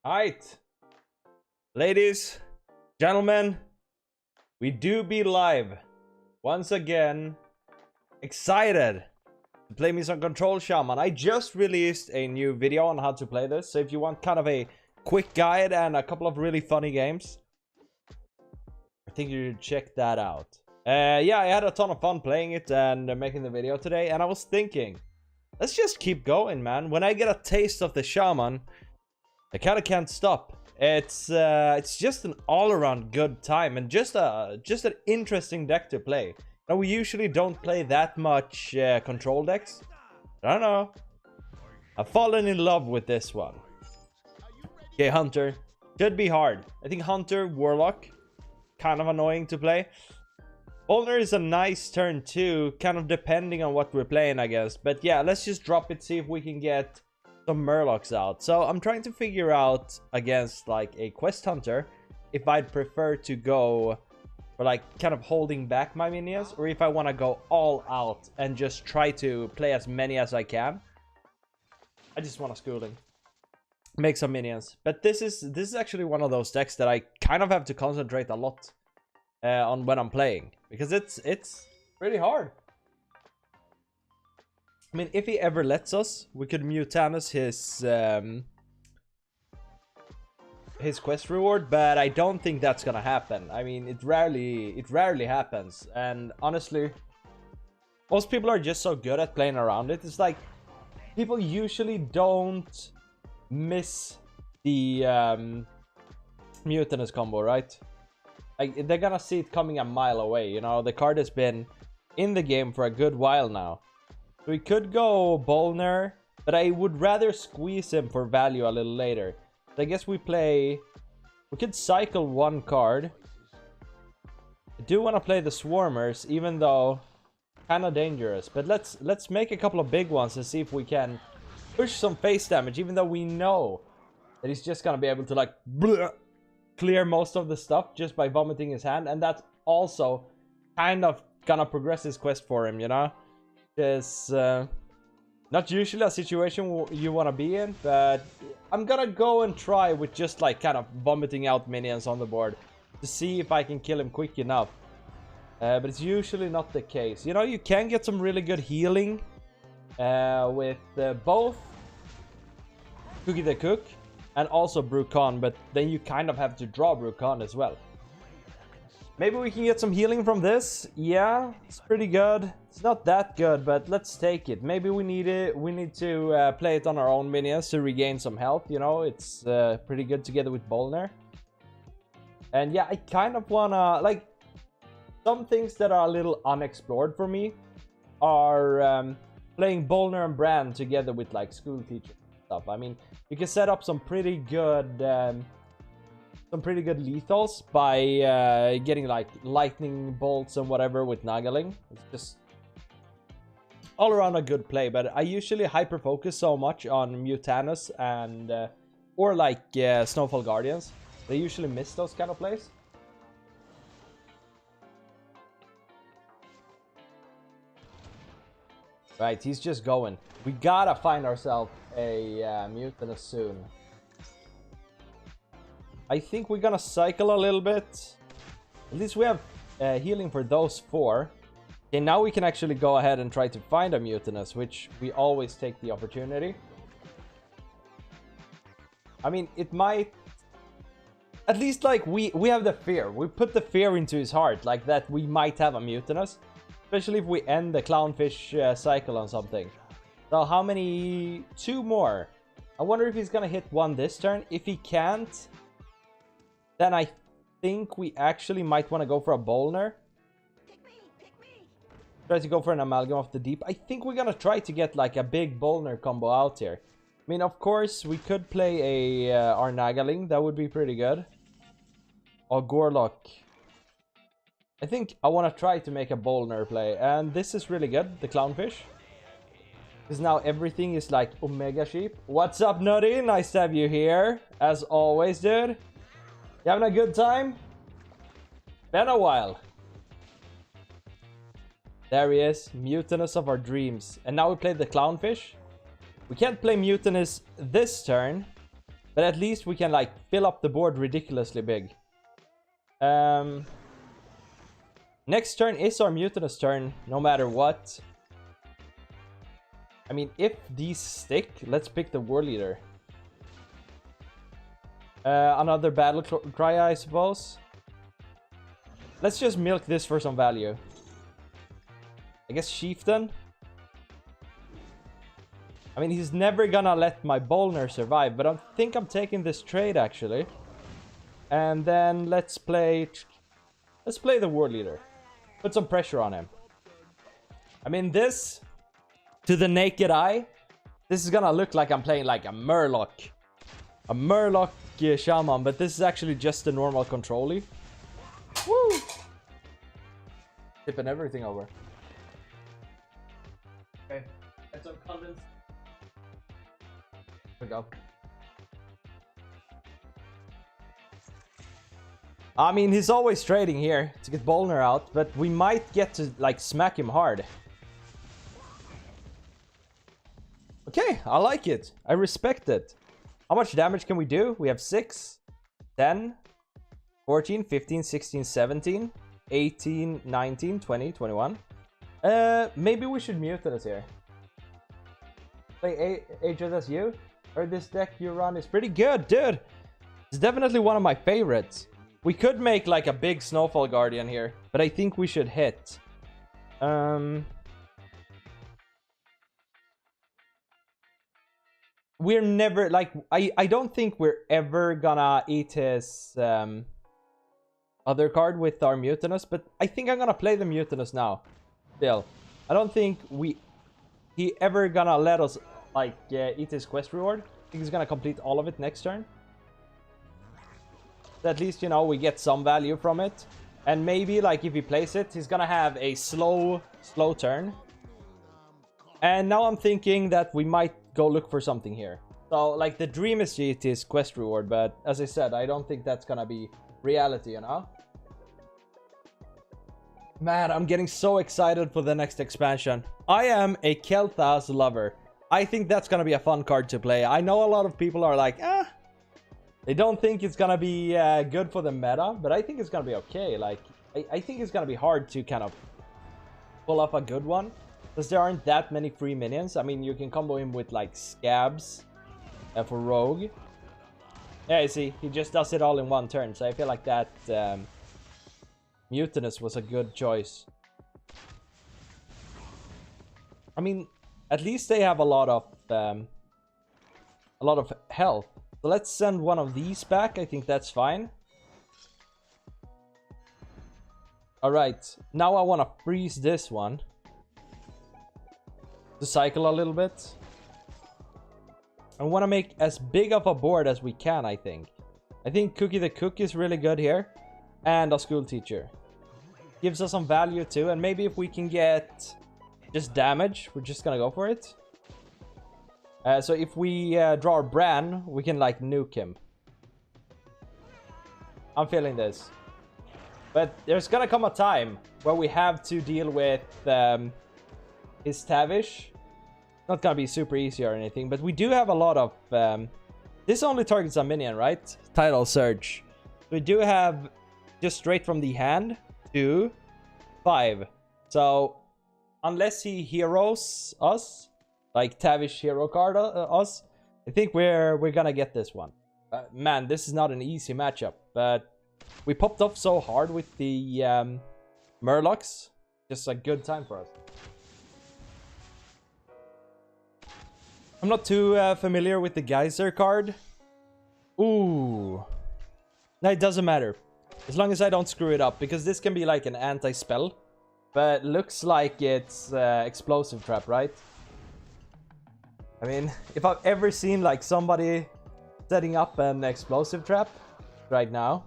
Alright, ladies, gentlemen, we do be live once again. Excited to play me some Control Shaman. I just released a new video on how to play this, so if you want kind of a quick guide and a couple of really funny games, I think you should check that out. Yeah, I had a ton of fun playing it and making the video today, and I was thinking, let's just keep going, man. When I get a taste of the Shaman, I kind of can't stop. It's just an all-around good time and just an interesting deck to play. Now, we usually don't play that much control decks. I don't know. I've fallen in love with this one. Okay, Hunter. Should be hard. I think Hunter, Warlock, kind of annoying to play. Owner is a nice turn too, kind of depending on what we're playing, I guess. But yeah, let's just drop it, see if we can get some Murlocs out. So I'm trying to figure out against like a Quest Hunter if I'd prefer to go for like kind of holding back my minions, or if I want to go all out and just try to play as many as I can. I just want to schooling, make some minions. But this is actually one of those decks that I kind of have to concentrate a lot on when I'm playing, because it's pretty hard. I mean, if he ever lets us, we could Mutanus his quest reward, but I don't think that's gonna happen. I mean, it rarely happens, and honestly, most people are just so good at playing around it. It's like people usually don't miss the Mutanus combo, right? Like, they're gonna see it coming a mile away. You know, the card has been in the game for a good while now. So we could go Bolner, but I would rather squeeze him for value a little later. So I guess we could cycle one card. I do want to play the Swarmers, even though kind of dangerous. But let's make a couple of big ones and see if we can push some face damage, even though we know that he's just gonna be able to like clear most of the stuff just by vomiting his hand, and that's also kind of gonna progress his quest for him, you know. It's not usually a situation you want to be in, but I'm gonna go and try with just like kind of vomiting out minions on the board to see if I can kill him quick enough. But it's usually not the case. You know, you can get some really good healing with both Cookie the Cook and also Brucon, but then you kind of have to draw Brucon as well. Maybe we can get some healing from this. Yeah, it's pretty good. It's not that good, but let's take it. Maybe we need it. We need to play it on our own minions to regain some health. You know, it's pretty good together with Bolner. And yeah, I kind of wanna like some things that are a little unexplored for me are playing Bolner and Brand together with like school teacher stuff. I mean, you can set up some pretty good lethals by getting like lightning bolts and whatever with Nagaling. It's just all around a good play, but I usually hyper focus so much on Mutanus and or like Snowfall Guardians. They usually miss those kind of plays. Right, he's just going. We gotta find ourselves a Mutanus soon. I think we're gonna cycle a little bit. At least we have healing for those 4. Okay, now we can actually go ahead and try to find a Mutanus, which we always take the opportunity. I mean, it might... At least, like, we have the fear. We put the fear into his heart, like that we might have a Mutanus. Especially if we end the Clownfish cycle on something. So how many... 2 more. I wonder if he's gonna hit 1 this turn. If he can't, then I think we actually might want to go for a Bolner. Try to go for an Amalgam of the Deep. I think we're gonna try to get like a big Bolner combo out here. I mean, of course, we could play a our Nagaling. That would be pretty good. Or Gorlock. I think I want to try to make a Bolner play. And this is really good, the Clownfish. Because now everything is like Omega Sheep. What's up, Nutty? Nice to have you here. As always, dude. You having a good time? Been a while. There he is, Mutanus of our dreams. And now we play the Clownfish. We can't play Mutanus this turn, But at least we can like fill up the board ridiculously big. Next turn is our Mutinous turn, no matter what. I mean, if these stick, let's pick the War Leader. Another Battle Cry, I suppose. Let's just milk this for some value. I guess Chieftain. I mean, he's never gonna let my Bolner survive, but I think I'm taking this trade, actually. And then let's play the War Leader. Put some pressure on him. I mean, this, to the naked eye, this is gonna look like I'm playing like a Murloc. A Murloc Shaman, but this is actually just a normal control-y. Woo! Tipping everything over. Okay, get some condensed. Here we go. I mean, he's always trading here to get Bolner out, but we might get to, like, smack him hard. Okay, I like it. I respect it. How much damage can we do? We have 6, 10, 14, 15, 16, 17, 18, 19, 20, 21. Maybe we should mute this here. Play HSSU? Or this deck you run is pretty good, dude. It's definitely one of my favorites. We could make like a big Snowfall Guardian here, but I think we should hit. We're never like I don't think we're ever gonna eat his other card with our Mutinous, but I think I'm gonna play the Mutinous now. Still, I don't think he ever gonna let us like eat his quest reward. I think he's gonna complete all of it next turn. So at least, you know, we get some value from it. And maybe like if he plays it, he's gonna have a slow turn. And now I'm thinking that we might go look for something here. So like the dream is to eat his quest reward, but as I said, I don't think that's gonna be reality, you know? Man, I'm getting so excited for the next expansion. I am a Kel'Thas lover. I think that's gonna be a fun card to play. I know a lot of people are like, they don't think it's gonna be good for the meta, but I think it's gonna be okay. Like, I think it's gonna be hard to kind of pull up a good one, because there aren't that many free minions. I mean, you can combo him with like Scabs for Rogue. Yeah, you see, he just does it all in one turn, so I feel like that Mutinous was a good choice. I mean, at least they have a lot of health. So let's send one of these back. I think that's fine. Alright, now I want to freeze this one to cycle a little bit. I want to make as big of a board as we can, I think. I think Cookie the Cook is really good here. And a School Teacher. Gives us some value too. And maybe if we can get just damage, we're just gonna go for it. So if we draw our Bran, we can like nuke him. I'm feeling this. But there's gonna come a time where we have to deal with his Tavish. Not gonna be super easy or anything, but we do have a lot of... this only targets a minion, right? Tidal Surge. We do have just straight from the hand to 5. So unless he heroes us, like Tavish hero card us, I think we're gonna get this one. Man, this is not an easy matchup, but we popped off so hard with the Murlocs. Just a good time for us. I'm not too familiar with the Geyser card. Ooh. No, it doesn't matter. As long as I don't screw it up, because this can be like an anti-spell. But looks like it's Explosive Trap, right? I mean, if I've ever seen like somebody setting up an Explosive Trap right now.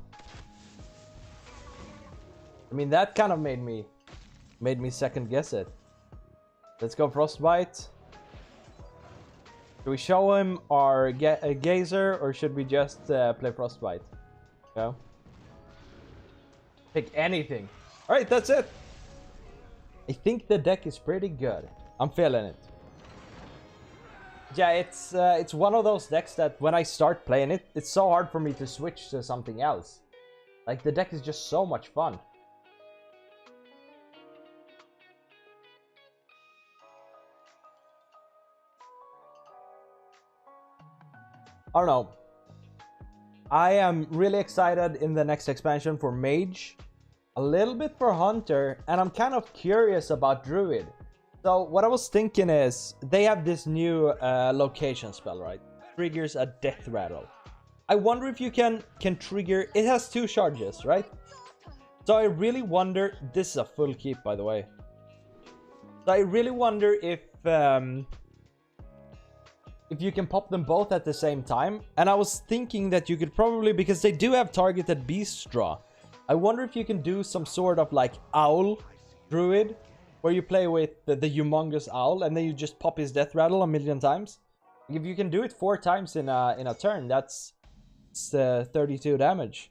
I mean, that kind of made me second guess it. Let's go Frostbite. Should we show him our Gazer, or should we just play Frostbite? No? Pick anything. Alright, that's it. I think the deck is pretty good. I'm feeling it. Yeah, it's one of those decks that when I start playing it, it's so hard for me to switch to something else. Like, the deck is just so much fun. I don't know. I am really excited in the next expansion for Mage, a little bit for Hunter, and I'm kind of curious about Druid. So what I was thinking is, they have this new location spell, right? Triggers a death rattle. I wonder if you can trigger... It has 2 charges, right? So I really wonder... This is a full keep, by the way. So I really wonder if you can pop them both at the same time. And I was thinking that you could probably... Because they do have targeted beast draw. I wonder if you can do some sort of like owl druid, where you play with the humongous owl and then you just pop his death rattle 1,000,000 times. If you can do it 4 times in a turn, that's 32 damage.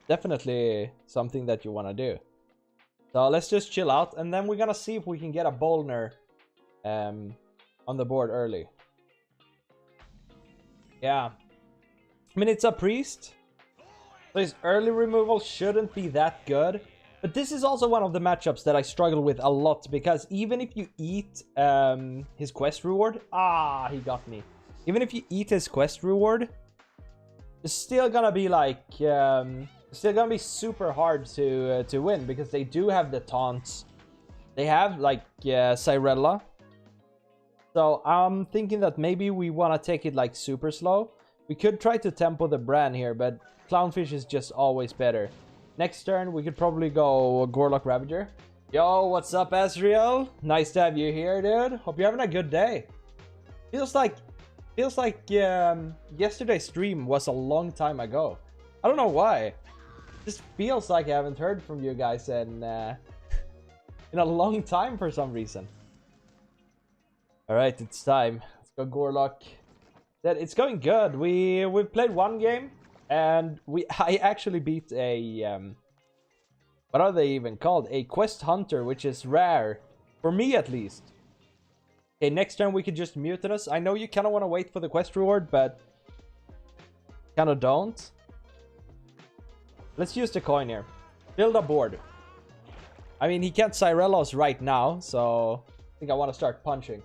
Definitely something that you want to do. So let's just chill out, and then we're gonna see if we can get a Bolner on the board early. Yeah, I mean, it's a priest, so his early removal shouldn't be that good. But this is also one of the matchups that I struggle with a lot, because even if you eat his quest reward... Ah, he got me. Even if you eat his quest reward, it's still gonna be like... still gonna be super hard to win, because they do have the taunts. They have, like, Cyrella. So I'm thinking that maybe we want to take it, like, super slow. We could try to tempo the Bran here, but Clownfish is just always better. Next turn, we could probably go Gorlock Ravager. Yo, what's up, Asriel? Nice to have you here, dude. Hope you're having a good day. Feels like yesterday's stream was a long time ago. I don't know why. Just feels like I haven't heard from you guys in a long time for some reason. All right, it's time. Let's go Gorlock. It's going good. We've played 1 game. And I actually beat a, what are they even called? A Quest Hunter, which is rare. For me, at least. Okay, next turn we could just Mutinous. I know you kind of want to wait for the quest reward, but kind of don't. Let's use the coin here. Build a board. I mean, he can't Cyrella us right now, so I think I want to start punching.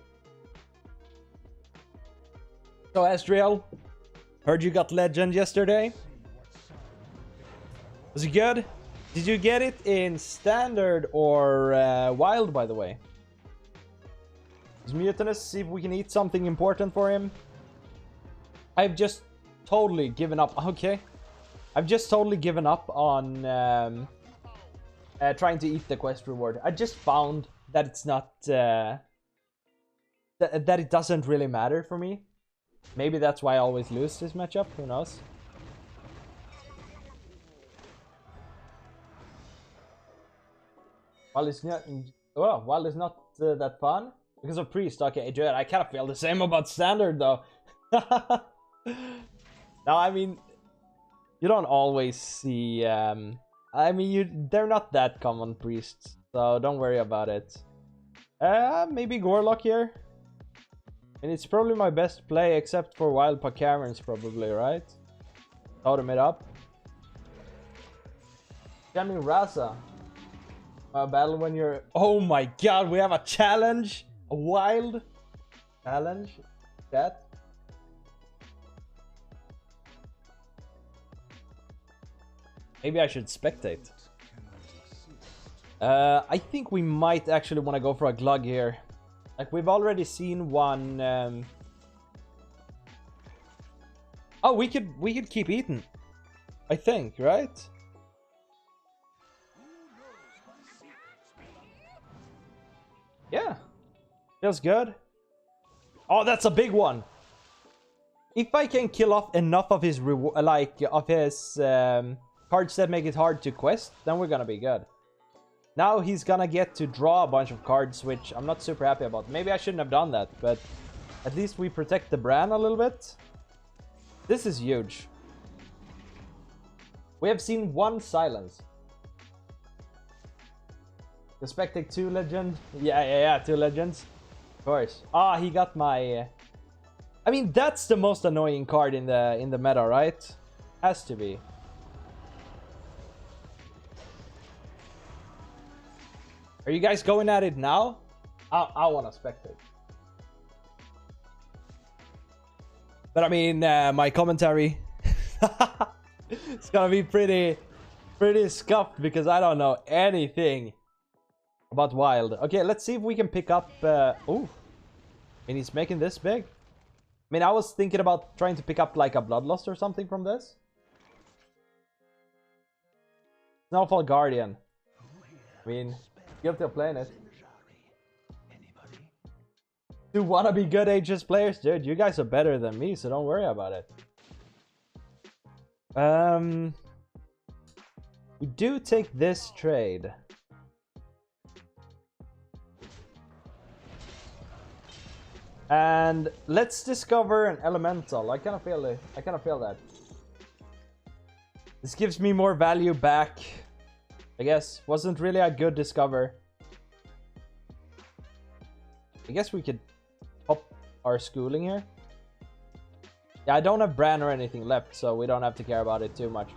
So, Asriel, heard you got Legend yesterday. Was it good? Did you get it in Standard or Wild, by the way? Is Mutinous, see if we can eat something important for him. I've just totally given up. Okay. I've just totally given up on trying to eat the quest reward. I just found that it's not... that it doesn't really matter for me. Maybe that's why I always lose this matchup. Who knows? While it's not... Oh, while it's not that fun. Because of Priest. Okay, dude, I kind of feel the same about Standard, though. Now, I mean... You don't always see... I mean, they're not that common Priests. So, don't worry about it. Maybe Gorlock here. And it's probably my best play, except for Wild Caverns, probably, right? Totem it up. Jamming Rasa. A battle when you're... Oh my god, we have a challenge! A wild challenge? Chat? Maybe I should spectate. I think we might actually want to go for a Glug here. Like, we've already seen one... Oh, we could keep eating. I think, right? Yeah. Feels good. Oh, that's a big one. If I can kill off enough of his cards that make it hard to quest, then we're gonna be good. Now he's gonna get to draw a bunch of cards, which I'm not super happy about. Maybe I shouldn't have done that, but at least we protect the Bran a little bit. This is huge. We have seen 1 silence. The Spectate 2 legend. Yeah, 2 legends. Of course. Ah, he got my I mean, that's the most annoying card in the meta, right? Has to be. Are you guys going at it now? I want to spectate. But I mean, my commentary, it's gonna be pretty scuffed because I don't know anything about Wild. Okay, let's see if we can pick up. Ooh, I mean, he's making this big. I mean, I was thinking about trying to pick up like a Bloodlust or something from this. Snowfall Guardian. I mean, guilty of playing it. Do wanna be good Aegis players? Dude, you guys are better than me, so don't worry about it. We do take this trade. And let's discover an elemental. I kind of feel it. I kind of feel that. This gives me more value back. I guess wasn't really a good discover. I guess we could pop our schooling here. Yeah, I don't have Bran or anything left, so we don't have to care about it too much.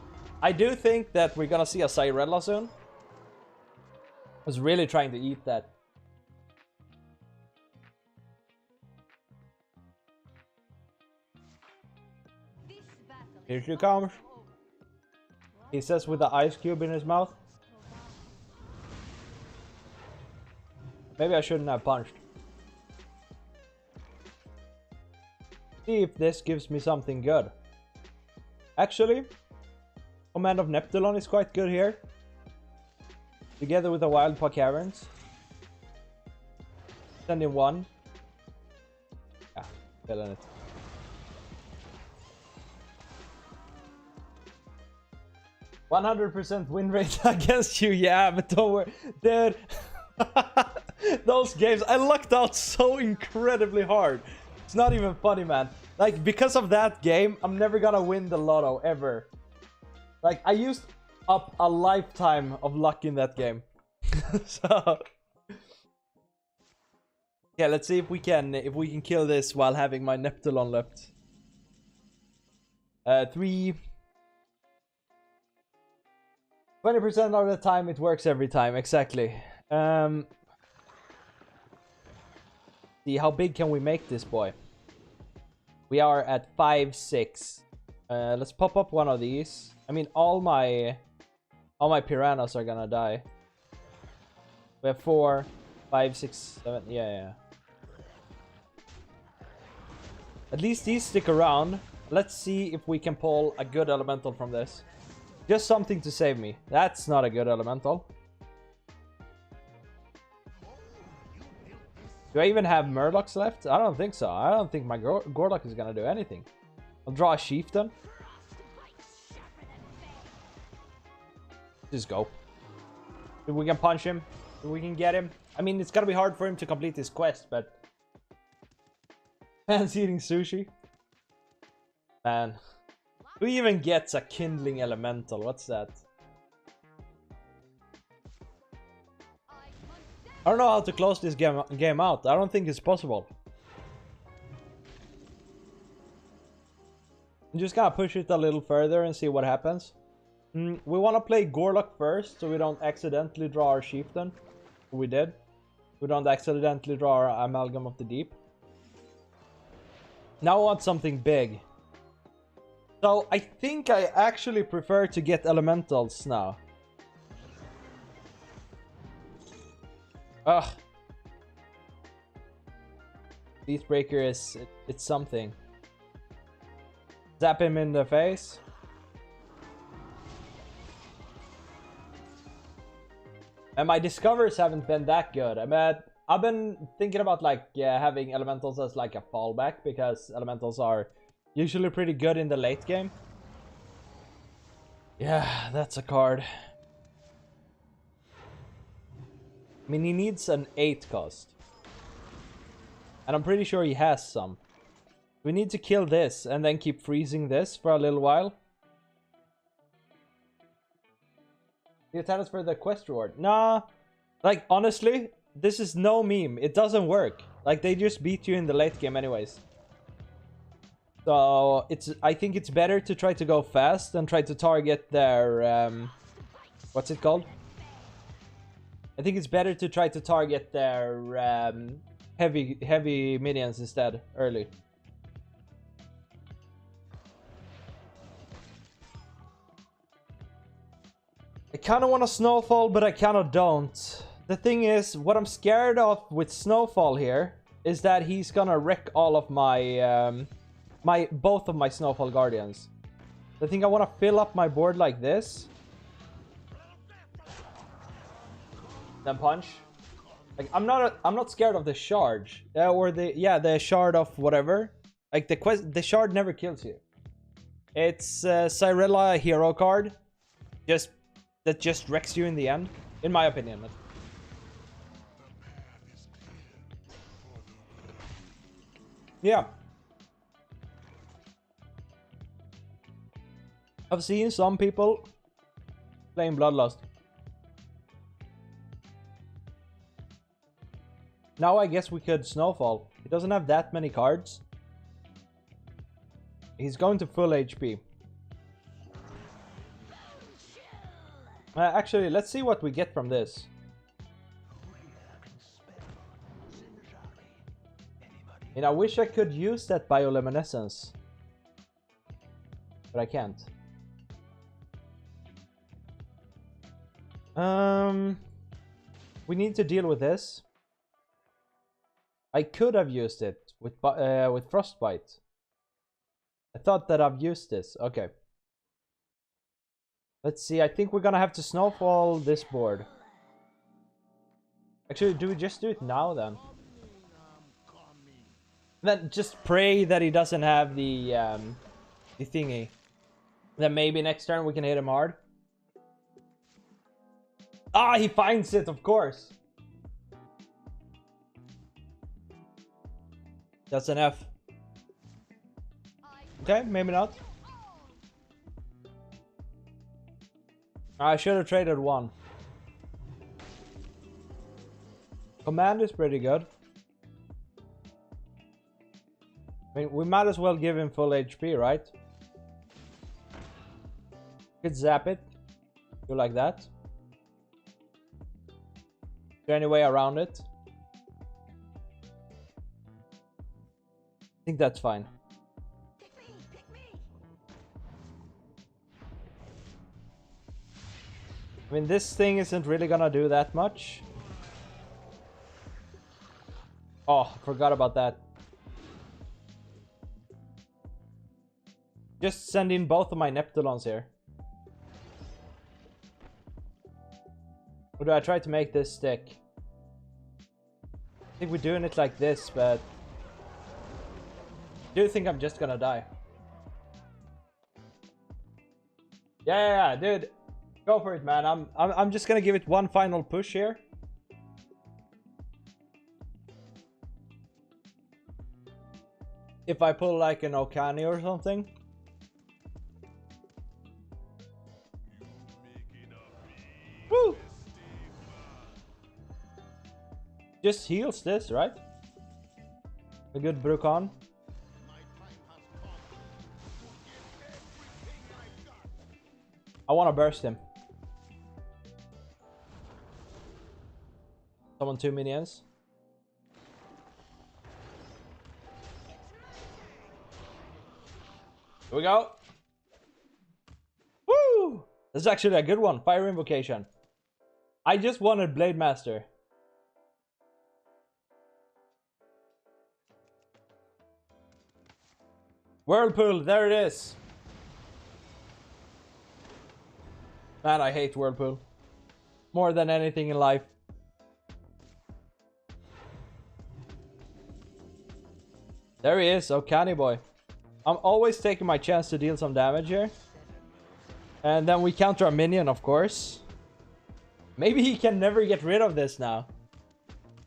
I do think that we're gonna see a Cyrella soon. I was really trying to eat that. Here she comes. He says with the ice cube in his mouth. Maybe I shouldn't have punched. See if this gives me something good. Actually, Command of Neptulon is quite good here. Together with the Wild Paw Caverns. Send in one. Yeah, killing it. "100% win rate against you." Yeah, but don't worry. Dude. Those games, I lucked out so incredibly hard. It's not even funny, man. Like, because of that game, I'm never gonna win the lotto, ever. Like, I used up a lifetime of luck in that game. So... yeah, let's see if we can kill this while having my Neptulon left. 3... 20% of the time it works every time, exactly. See, how big can we make this boy? We are at 5-6. Let's pop up one of these. I mean, all my piranhas are gonna die. We have 4, 5, 6, 7. Yeah. At least these stick around. Let's see if we can pull a good elemental from this. Just something to save me. That's not a good elemental. Do I even have Murlocs left? I don't think so. I don't think my Gorlock is gonna do anything. I'll draw a Chieftain. Just go. If we can punch him, if we can get him. I mean, it's gonna be hard for him to complete his quest, but... man's eating sushi. Man. Who even gets a Kindling Elemental? What's that? I don't know how to close this game out. I don't think it's possible. I'm just gonna push it a little further and see what happens. We want to play Gorlock first, so we don't accidentally draw our Chieftain. We did. We don't accidentally draw our Amalgam of the Deep. Now I want something big. So I think I actually prefer to get elementals now. Ugh. Beastbreaker is... it's something. Zap him in the face. And my discovers haven't been that good. I mean, I've been thinking about like having elementals as like a fallback, because elementals are usually pretty good in the late game. Yeah, that's a card. I mean, he needs an 8 cost. And I'm pretty sure he has some. We need to kill this and then keep freezing this for a little while. You tell us for the quest reward. Nah, like honestly, this is no meme. It doesn't work. Like they just beat you in the late game anyways. So I think it's better to try to go fast than try to target their what's it called? I think it's better to try to target their heavy minions instead early. I kind of want to snowfall, but I kind of don't. The thing is, what I'm scared of with snowfall here is that he's gonna wreck all of my both of my snowfall guardians. I think I want to fill up my board like this, then punch. Like I'm not scared of the shard or the shard of whatever. Like the shard never kills you. It's Cyrella hero card, that just wrecks you in the end, in my opinion. Yeah. I've seen some people playing Bloodlust. Now I guess we could snowfall. He doesn't have that many cards. He's going to full HP. Actually, let's see what we get from this. And I wish I could use that bioluminescence, but I can't. We need to deal with this. I could have used it with Frostbite. I thought that I've used this. Okay. Let's see. I think we're gonna have to snowfall this board. Actually, do we just do it now then? Then just pray that he doesn't have the thingy. Then maybe next turn we can hit him hard. Ah, he finds it, of course. That's an F. Okay, maybe not. I should have traded one. Command is pretty good. I mean, we might as well give him full HP, right? Could zap it. Do like that. Is there any way around it? I think that's fine. I mean, this thing isn't really gonna do that much. Oh, forgot about that. Just send in both of my Neptulons here. Or do I try to make this stick? I think we're doing it like this, but I do think I'm just gonna die. Yeah, dude. Go for it, man. I'm just gonna give it one final push here. If I pull like an Okani or something. Woo! Just heals this, right? A good Brukan. I want to burst him. Summon 2 minions. Here we go. Woo! This is actually a good one. Fire Invocation. I just wanted Blade Master. Whirlpool, there it is. Man, I hate Whirlpool. More than anything in life. There he is, Okani boy. I'm always taking my chance to deal some damage here. And then we counter a minion, of course. Maybe he can never get rid of this now.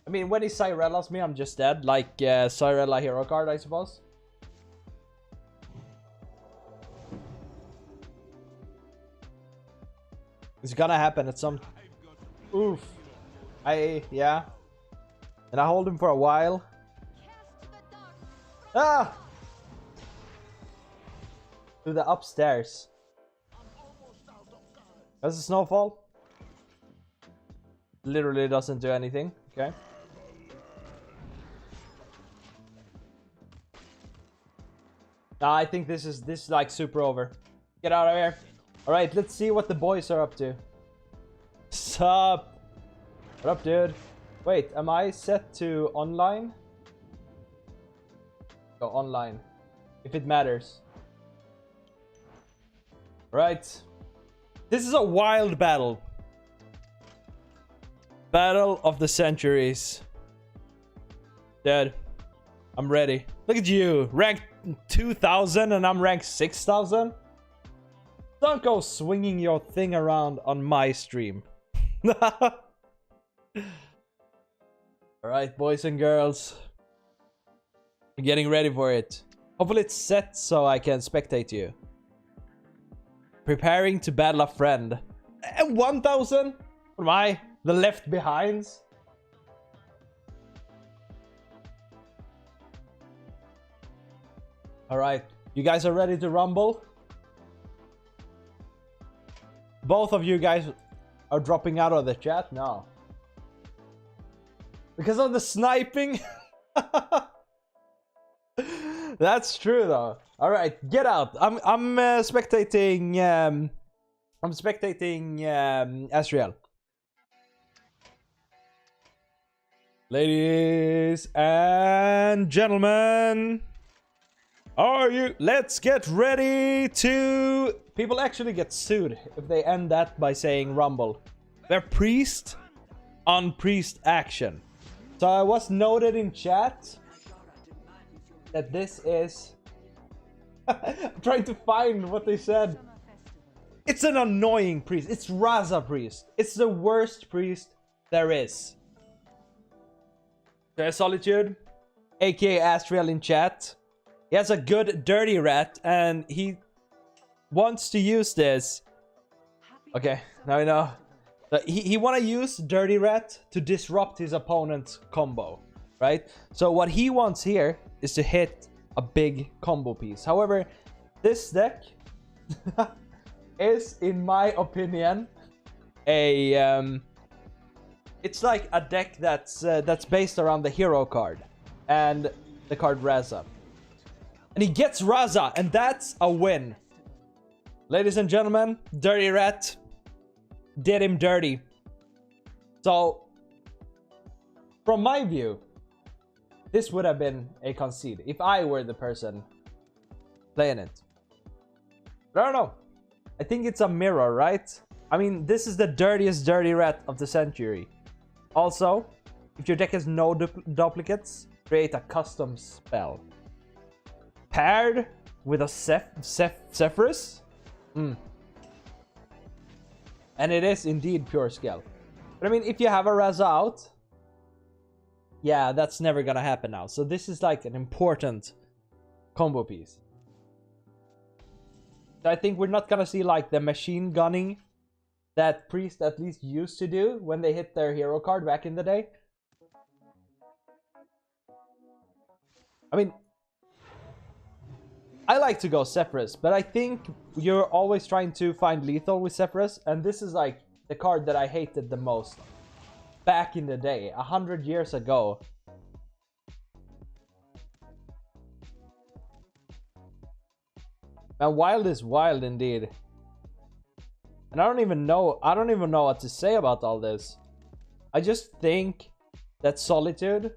I mean, when he Cyrellas me, I'm just dead. Like Cyrella hero card, I suppose. It's gonna happen at some... Oof. Yeah. And I hold him for a while. Ah! To the upstairs. That's a snowfall. Literally doesn't do anything. Okay. Nah, I think this is like super over. Get out of here. All right, let's see what the boys are up to. Sup? What up, dude? Wait, am I set to online? Go online, if it matters. Right. This is a wild battle. Battle of the centuries. Dude, I'm ready. Look at you, ranked 2,000 and I'm ranked 6,000. Don't go swinging your thing around on my stream. Alright, boys and girls. I'm getting ready for it. Hopefully it's set so I can spectate you. Preparing to battle a friend. 1,000? What am I? The left behinds? Alright, you guys are ready to rumble? Both of you guys are dropping out of the chat? No. Because of the sniping? That's true though. Alright, get out. I'm spectating Asriel. Ladies and gentlemen, let's get ready to... People actually get sued if they end that by saying rumble. They're priest on priest action. So I was noted in chat that this is... I'm trying to find what they said. It's an annoying priest. It's Raza priest. It's the worst priest there is. There's Solitude, aka Astriel in chat. He has a good dirty rat and he wants to use this. Okay, now we know. He want to use dirty rat to disrupt his opponent's combo, right? So what he wants here is to hit a big combo piece. However, this deck is, in my opinion, a it's like a deck that's based around the hero card and the card Raza. And he gets Raza, and that's a win. Ladies and gentlemen, Dirty Rat did him dirty. So, from my view, this would have been a concede if I were the person playing it. But I don't know. I think it's a mirror, right? I mean, this is the dirtiest Dirty Rat of the century. Also, if your deck has no duplicates, create a custom spell. Paired with a Zephyrus? And it is indeed pure skill. But I mean, if you have a Raza out, yeah, that's never gonna happen now. So this is like an important combo piece. So I think we're not gonna see like the machine gunning that priest at least used to do when they hit their hero card back in the day. I mean, I like to go Zephyrus, but I think you're always trying to find lethal with Zephyrus, and this is like the card that I hated the most back in the day, 100 years ago. Man, wild is wild indeed. And I don't even know what to say about all this. I just think that Solitude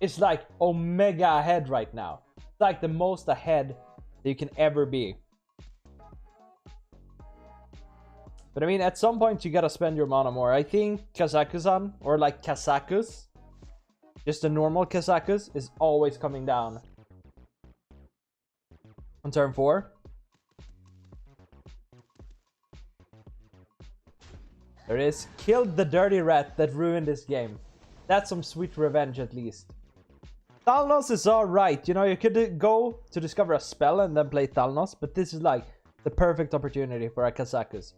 is like omega ahead right now. It's like the most ahead that you can ever be. But I mean, at some point you gotta spend your mana more. I think Kazakusan, or like Kazakus, just a normal Kazakus, is always coming down on turn 4. There it is. Killed the dirty rat that ruined this game. That's some sweet revenge at least. Thalnos is alright. You know, you could go to discover a spell and then play Thalnos, but this is like the perfect opportunity for a Kazakus.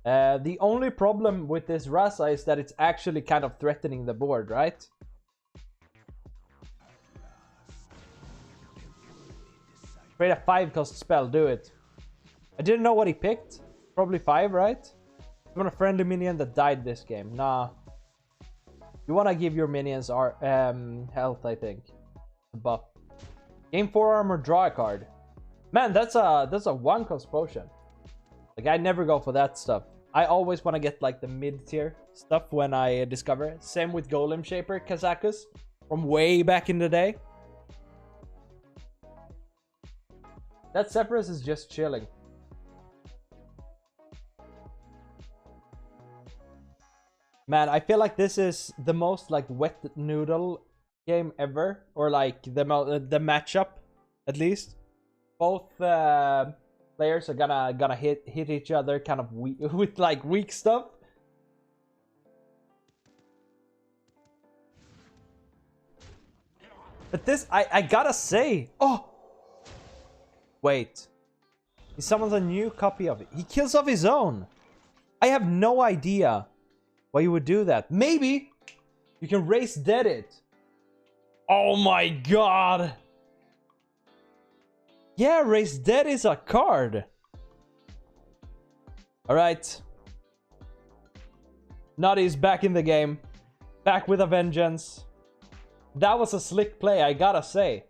The only problem with this Raza is that it's actually kind of threatening the board, right? Create a 5-cost spell. Do it. I didn't know what he picked. Probably 5, right? You want a friendly minion that died this game. Nah. You want to give your minions our health, I think. Buff. Gain 4 armor, draw a card. Man, that's a 1-cost potion. Like, I never go for that stuff. I always want to get like the mid-tier stuff when I discover it. Same with Golem Shaper Kazakus from way back in the day. That Sephiroth is just chilling. Man, I feel like this is the most like wet noodle game ever, or like the matchup, at least. Both players are gonna hit each other kind of weak, with like weak stuff. But this, I gotta say, oh, wait, he summons a new copy of it. He kills off his own. I have no idea why you would do that. Maybe you can raise dead it. Oh my god. Yeah, raise dead is a card. Alright. Nutty's back in the game. Back with a vengeance. That was a slick play, I gotta say.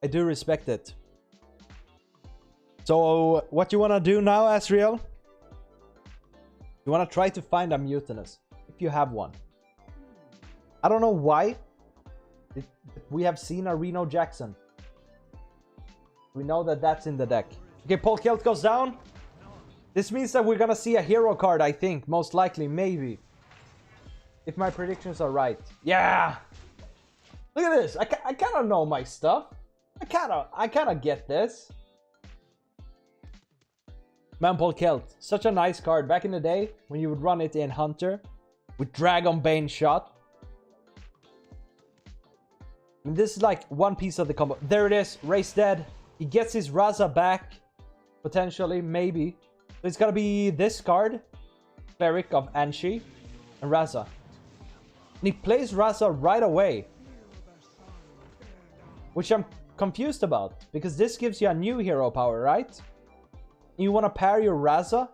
I do respect it. So, what you wanna do now, Asriel? You wanna try to find a mutinous, if you have one. I don't know why. We have seen a Reno Jackson. We know that that's in the deck. Okay, Paul Kelt goes down. This means that we're gonna see a hero card, I think. Most likely, maybe. If my predictions are right. Yeah! Look at this. I kind of know my stuff. I kind of get this. Man, Paul Kelt. Such a nice card. Back in the day, when you would run it in Hunter. With Dragon Bane Shot. And this is like one piece of the combo. There it is. Race dead. He gets his Raza back. Potentially. Maybe. So it's gonna be this card. Cleric of Anshi. And Raza. And he plays Raza right away. Which I'm confused about. Because this gives you a new hero power, right? You want to pair your Raza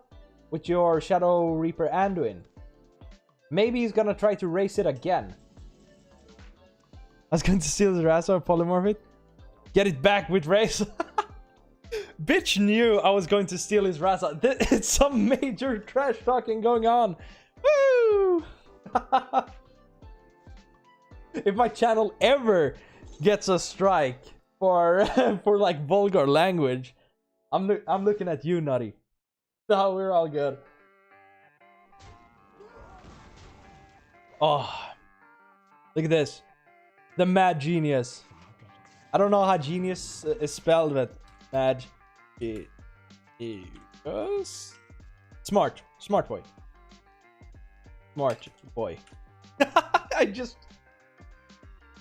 with your Shadow Reaper Anduin. Maybe he's gonna try to race it again. I was going to steal the Raza or polymorph it. Get it back with race. Bitch knew I was going to steal his Raza. It's some major trash talking going on. Woo! If my channel ever gets a strike for for like vulgar language, I'm looking at you, Nutty. No, we're all good. Oh, look at this. The Mad Genius. I don't know how genius is spelled, but Mad Genius. Smart. Smart boy. Smart boy. I just...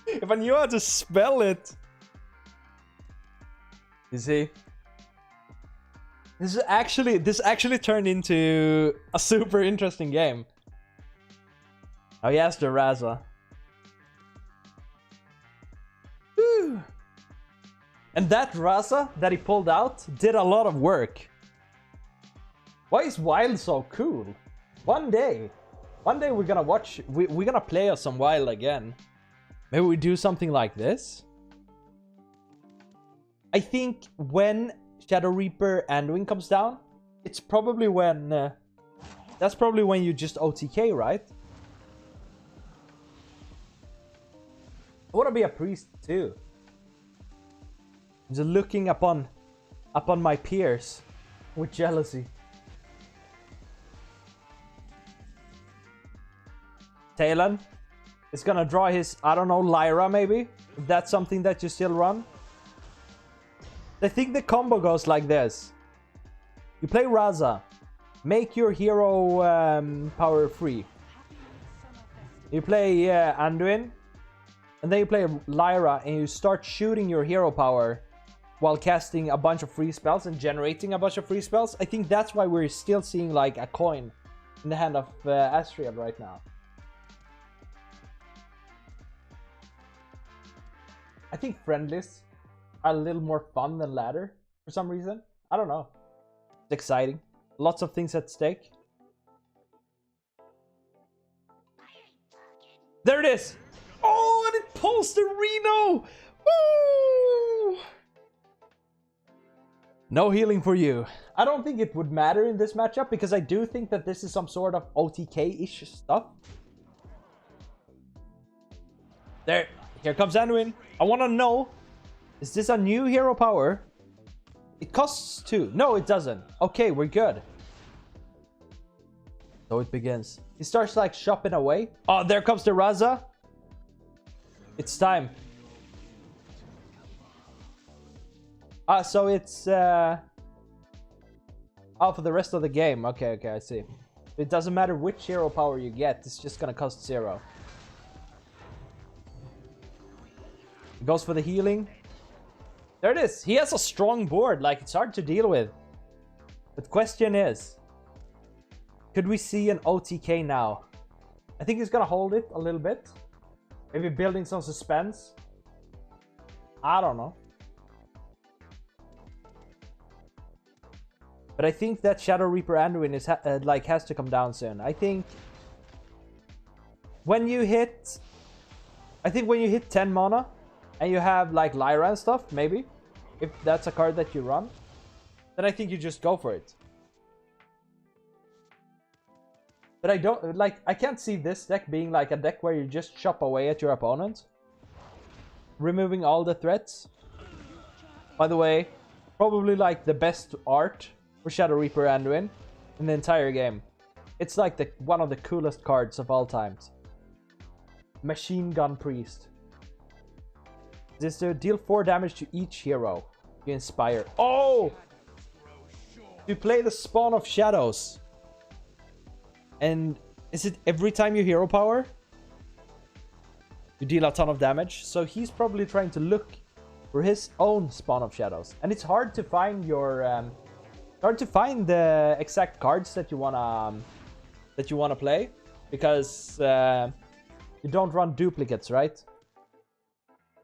If I knew how to spell it. You see? This actually turned into a super interesting game. Oh, he has the Raza. Whew. And that Raza that he pulled out did a lot of work. Why is Wild so cool? One day we're gonna watch, we're gonna play us some Wild again. Maybe we do something like this. I think when Shadow Reaper Anduin comes down, it's probably when, that's probably when you just OTK, right? I want to be a priest too. Just looking upon my peers with jealousy. Talon is gonna draw his, I don't know, Lyra maybe? If that's something that you still run. I think the combo goes like this. You play Raza. Make your hero power free. You play Anduin. And then you play Lyra and you start shooting your hero power while casting a bunch of free spells and generating a bunch of free spells. I think that's why we're still seeing like a coin in the hand of Asriel right now. I think friendlies are a little more fun than ladder for some reason. I don't know. It's exciting. Lots of things at stake. There it is! Oh, and it pulls the Reno! Woo! No healing for you. I don't think it would matter in this matchup because I do think that this is some sort of OTK-ish stuff. There. Here comes Anduin. I want to know, is this a new hero power? It costs 2. No, it doesn't. Okay, we're good. So it begins. He starts like shopping away. Oh, there comes the Raza. It's time. So it's for the rest of the game. Okay, I see. It doesn't matter which hero power you get. It's just gonna cost 0. He goes for the healing. There it is. He has a strong board. Like, it's hard to deal with. But question is, could we see an OTK now? I think he's gonna hold it a little bit. Maybe building some suspense. I don't know. But I think that Shadow Reaper Anduin is has to come down soon. I think when you hit 10 mana and you have like Lyra and stuff, maybe if that's a card that you run, then I think you just go for it. But I can't see this deck being like a deck where you just chop away at your opponent, removing all the threats. By the way, probably like the best art for Shadow Reaper Anduin in the entire game. It's like one of the coolest cards of all times. Machine Gun Priest. This to deal 4 damage to each hero. You inspire. Oh! You play the Spawn of Shadows. And is it every time you hero power? You deal a ton of damage. So he's probably trying to look for his own Spawn of Shadows. And it's hard to find your the exact cards that you wanna play, because you don't run duplicates, right?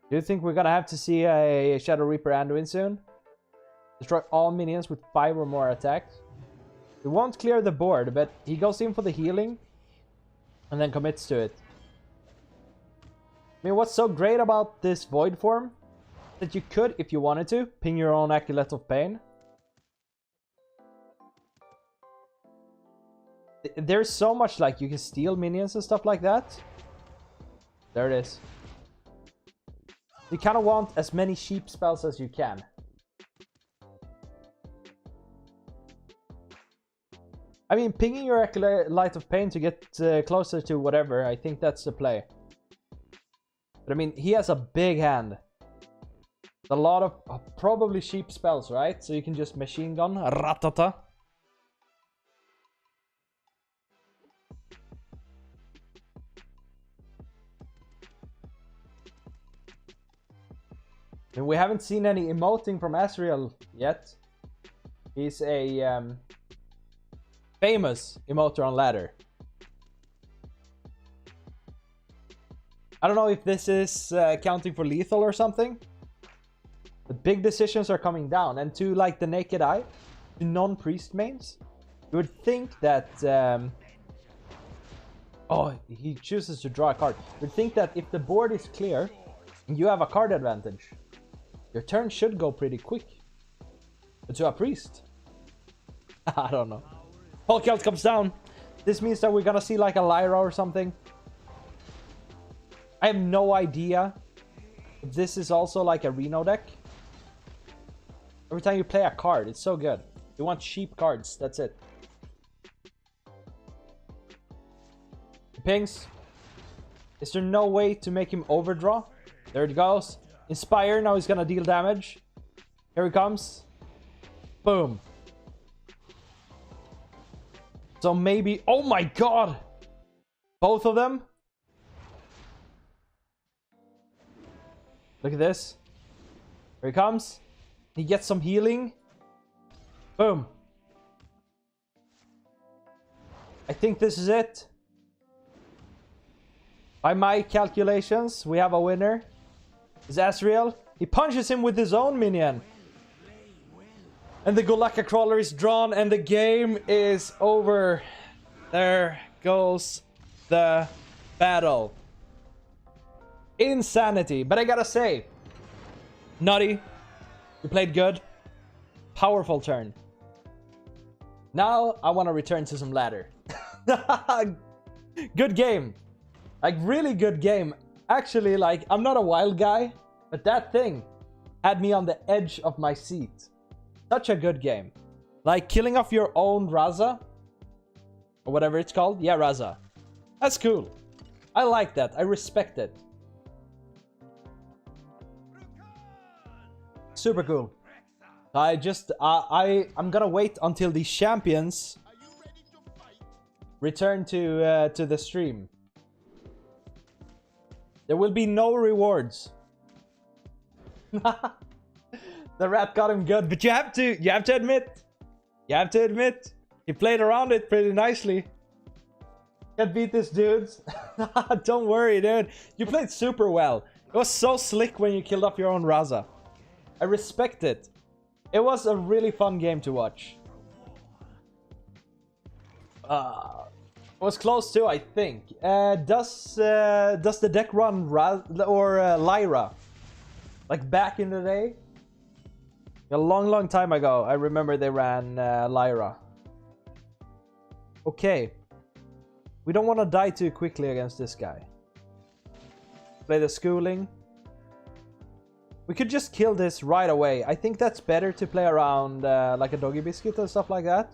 Do you think we're gonna have to see a Shadow Reaper Anduin soon? Destroy all minions with 5 or more attacks. He won't clear the board, but he goes in for the healing and then commits to it. I mean, what's so great about this Void form? That you could, if you wanted to, ping your own Amulet of Pain. There's so much, like, you can steal minions and stuff like that. There it is. You kind of want as many sheep spells as you can. I mean, pinging your Light of Pain to get closer to whatever, I think that's the play. But I mean, he has a big hand. A lot of probably sheep spells, right? So you can just machine gun, ratata. And we haven't seen any emoting from Asriel yet. He's a famous emoter on ladder. I don't know if this is counting for lethal or something. But big decisions are coming down. And to like the naked eye, to non-priest mains, you would think that... oh, he chooses to draw a card. You would think that if the board is clear, you have a card advantage. Your turn should go pretty quick. But to a priest, I don't know. Hulk comes down. This means that we're gonna see like a Lyra or something. I have no idea if this is also like a Reno deck. Every time you play a card, it's so good. You want cheap cards, that's it. Pings. Is there no way to make him overdraw? There it goes. Inspire, now he's gonna deal damage. Here he comes. Boom. So maybe... oh my god! Both of them? Look at this. Here he comes. He gets some healing. Boom. I think this is it. By my calculations, we have a winner. Is Asriel? He punches him with his own minion. And the Golakka Crawler is drawn and the game is over. There goes the battle. Insanity. But I gotta say, Nutty, you played good. Powerful turn. Now I want to return to some ladder. Good game. Like, really good game. Actually, like, I'm not a wild guy, but that thing had me on the edge of my seat. Such a good game. Like, killing off your own Raza, or whatever it's called. Yeah, Raza. That's cool. I like that. I respect it. Super cool. I'm gonna wait until the champions return to the stream. There will be no rewards. The rat got him good, but you have to admit, he played around it pretty nicely. Can't beat this, dudes. Don't worry, dude. You played super well. It was so slick when you killed off your own Raza. I respect it. It was a really fun game to watch. It was close too, I think. Does the deck run Lyra? Like back in the day? A long time ago, I remember they ran Lyra. Okay. We don't want to die too quickly against this guy. Play the schooling. We could just kill this right away. I think that's better to play around like a doggy biscuit and stuff like that.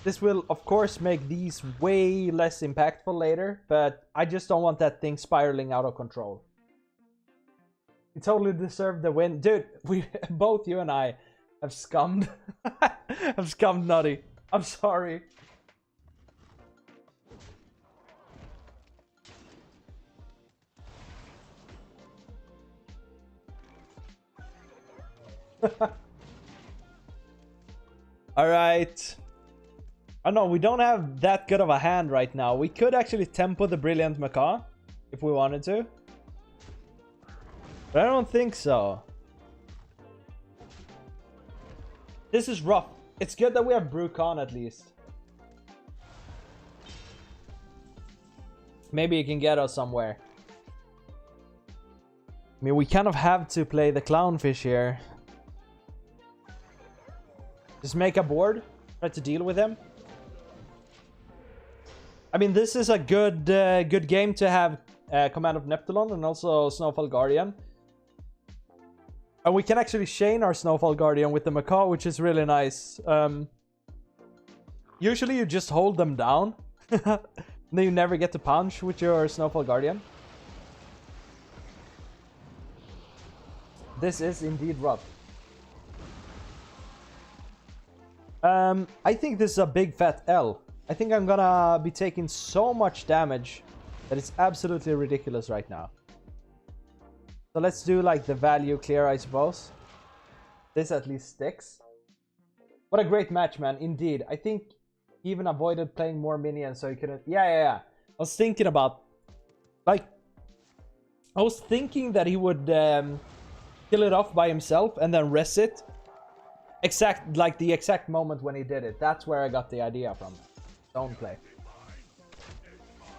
This will, of course, make these way less impactful later, but I just don't want that thing spiraling out of control. He totally deserved the win. Dude, both you and I have scummed. Have scummed Nutty. I'm sorry. Alright. Oh no, we don't have that good of a hand right now. We could actually tempo the Brilliant Macaw if we wanted to. But I don't think so. This is rough. It's good that we have Brucon at least. Maybe he can get us somewhere. I mean, we kind of have to play the Clownfish here. Just make a board. Try to deal with him. I mean, this is a good good game to have Command of Neptulon and also Snowfall Guardian. And we can actually chain our Snowfall Guardian with the Macaw, which is really nice. Usually you just hold them down. Then you never get to punch with your Snowfall Guardian. This is indeed rough. I think this is a big fat L. I think I'm gonna be taking so much damage that it's absolutely ridiculous right now. So let's do like the value clear, I suppose. This at least sticks. What a great match, man. Indeed. I think he even avoided playing more minions so he couldn't... Yeah. I was thinking about... Like... I was thinking that he would kill it off by himself and then res it. Like the exact moment when he did it. That's where I got the idea from. Don't play.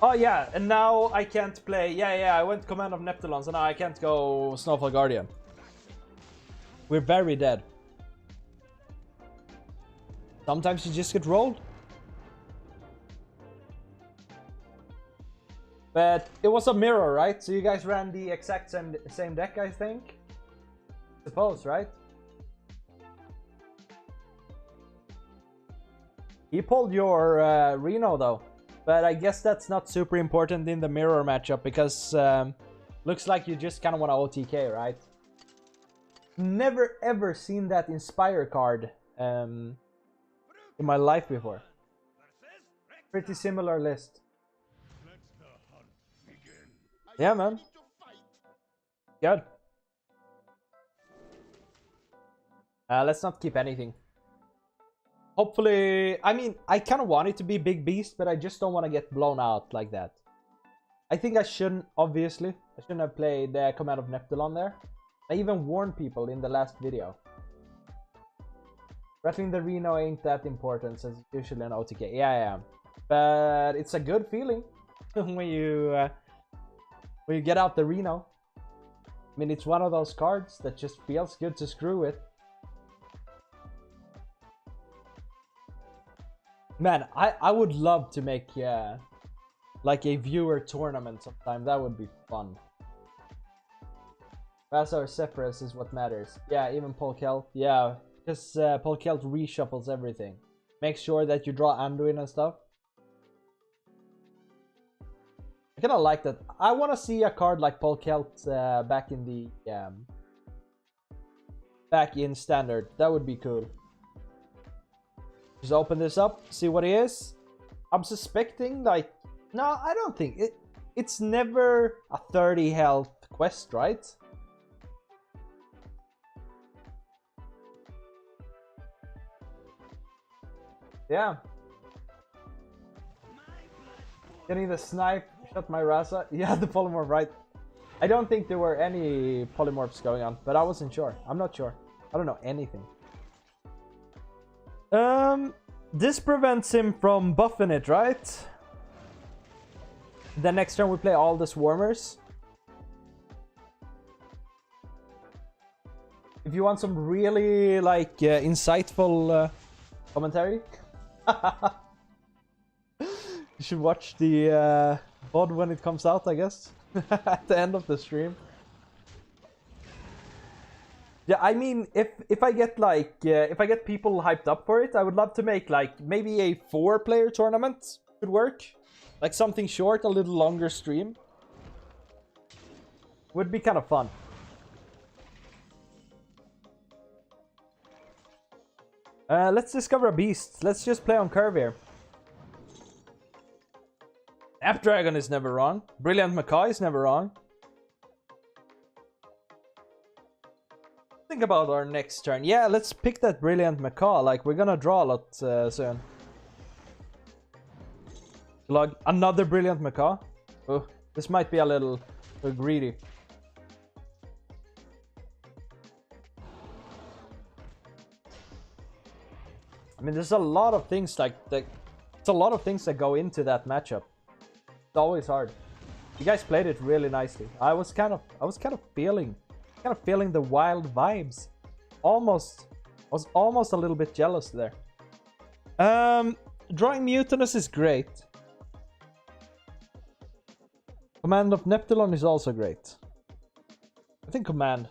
Oh yeah, and now I can't play. Yeah, I went Command of Neptulon, so now I can't go Snowfall Guardian. We're very dead. Sometimes you just get rolled. But it was a mirror, right? So you guys ran the exact same deck, I think? Suppose, right? He pulled your Reno though, but I guess that's not super important in the mirror matchup because looks like you just kind of want to OTK, right? Never ever seen that Inspire card in my life before. Pretty similar list. Yeah, man. Good. Let's not keep anything. Hopefully, I mean, I kind of want it to be Big Beast, but I just don't want to get blown out like that. I think I shouldn't, obviously. I shouldn't have played Command of Neptulon there. I even warned people in the last video. Rattling the Reno ain't that important since it's usually an OTK. Yeah. But it's a good feeling when you get out the Reno. I mean, it's one of those cards that just feels good to screw with. Man, I would love to make like a viewer tournament sometime. That would be fun. Rasa or Sephiroth is what matters. Yeah, even Polkelt. Yeah, because Polkelt reshuffles everything. Make sure that you draw Anduin and stuff. I kind of like that. I want to see a card like Polkelt back in the back in standard. That would be cool. Just open this up, see what it is. I'm suspecting, like, no, I don't think it. It's never a 30 health quest, right? Yeah. Getting the snipe, shot my Rasa. Yeah, the polymorph, right? I don't think there were any polymorphs going on, but I wasn't sure. I'm not sure. I don't know anything. This prevents him from buffing it, right? The next turn we play all the Swarmers. If you want some really, like, insightful commentary, you should watch the VOD when it comes out, I guess. At the end of the stream. Yeah, I mean, if I get like if I get people hyped up for it, I would love to make like maybe a 4-player tournament could work, like something short, a little longer stream. Would be kind of fun. Let's discover a beast. Let's just play on curve here. Snapdragon is never wrong. Brilliant Macaw is never wrong. Think about our next turn. Yeah, let's pick that Brilliant Macaw. Like, we're gonna draw a lot soon. Log another Brilliant Macaw. Oh, this might be a little greedy. I mean, there's a lot of things like that. It's a lot of things that go into that matchup. It's always hard. You guys played it really nicely. I was kind of feeling the wild vibes. I was almost a little bit jealous there. Drawing Mutinous is great. Command of Neptulon is also great. I think Command.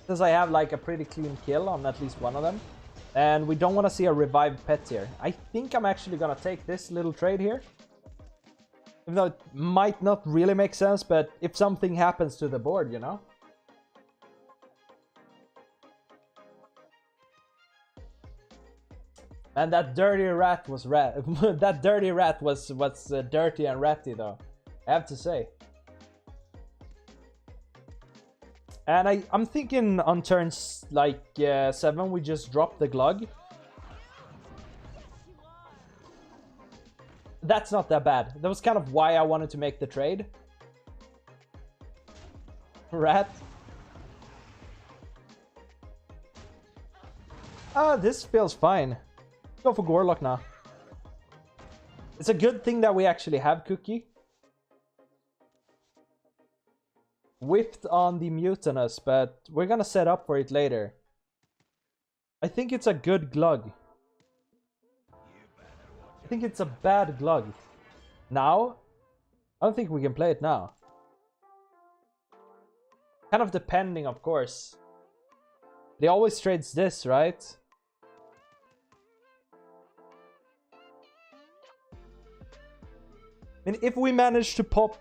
Since I have like a pretty clean kill on at least one of them. And we don't want to see a revived pet here. I think I'm actually gonna take this little trade here. Even though it might not really make sense, but if something happens to the board, you know? And that dirty rat was that dirty rat was dirty and ratty, though. I have to say. And I'm thinking on turns like 7, we just drop the Glug. That's not that bad. That was kind of why I wanted to make the trade. Rat. This feels fine. Go for Gorlock now. It's a good thing that we actually have Cookie. Whiffed on the Mutinous, but we're gonna set up for it later. I think it's a good Glug. I think it's a bad Glug. Now? I don't think we can play it now. Kind of depending, of course. They always trades this, right? I mean, if we manage to pop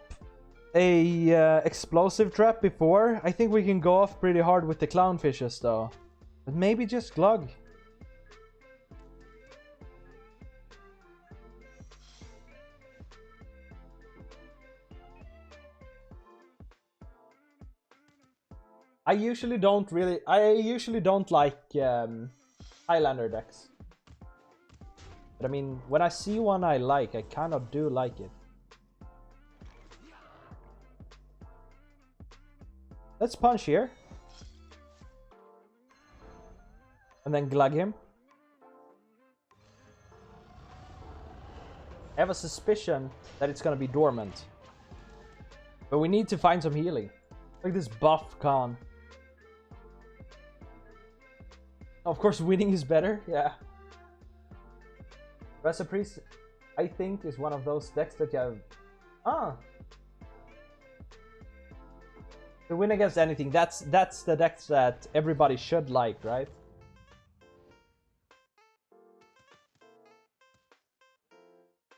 a explosive trap before, I think we can go off pretty hard with the clownfishes though. But maybe just Glug. I usually don't like Highlander decks. But I mean, when I see one I like, I kind of do like it. Let's punch here. And then glug him. I have a suspicion that it's gonna be dormant. But we need to find some healing. Like this buff con. Of course, winning is better. Yeah. Recipe, I think, is one of those decks that you have. To win against anything, that's the decks that everybody should like, right?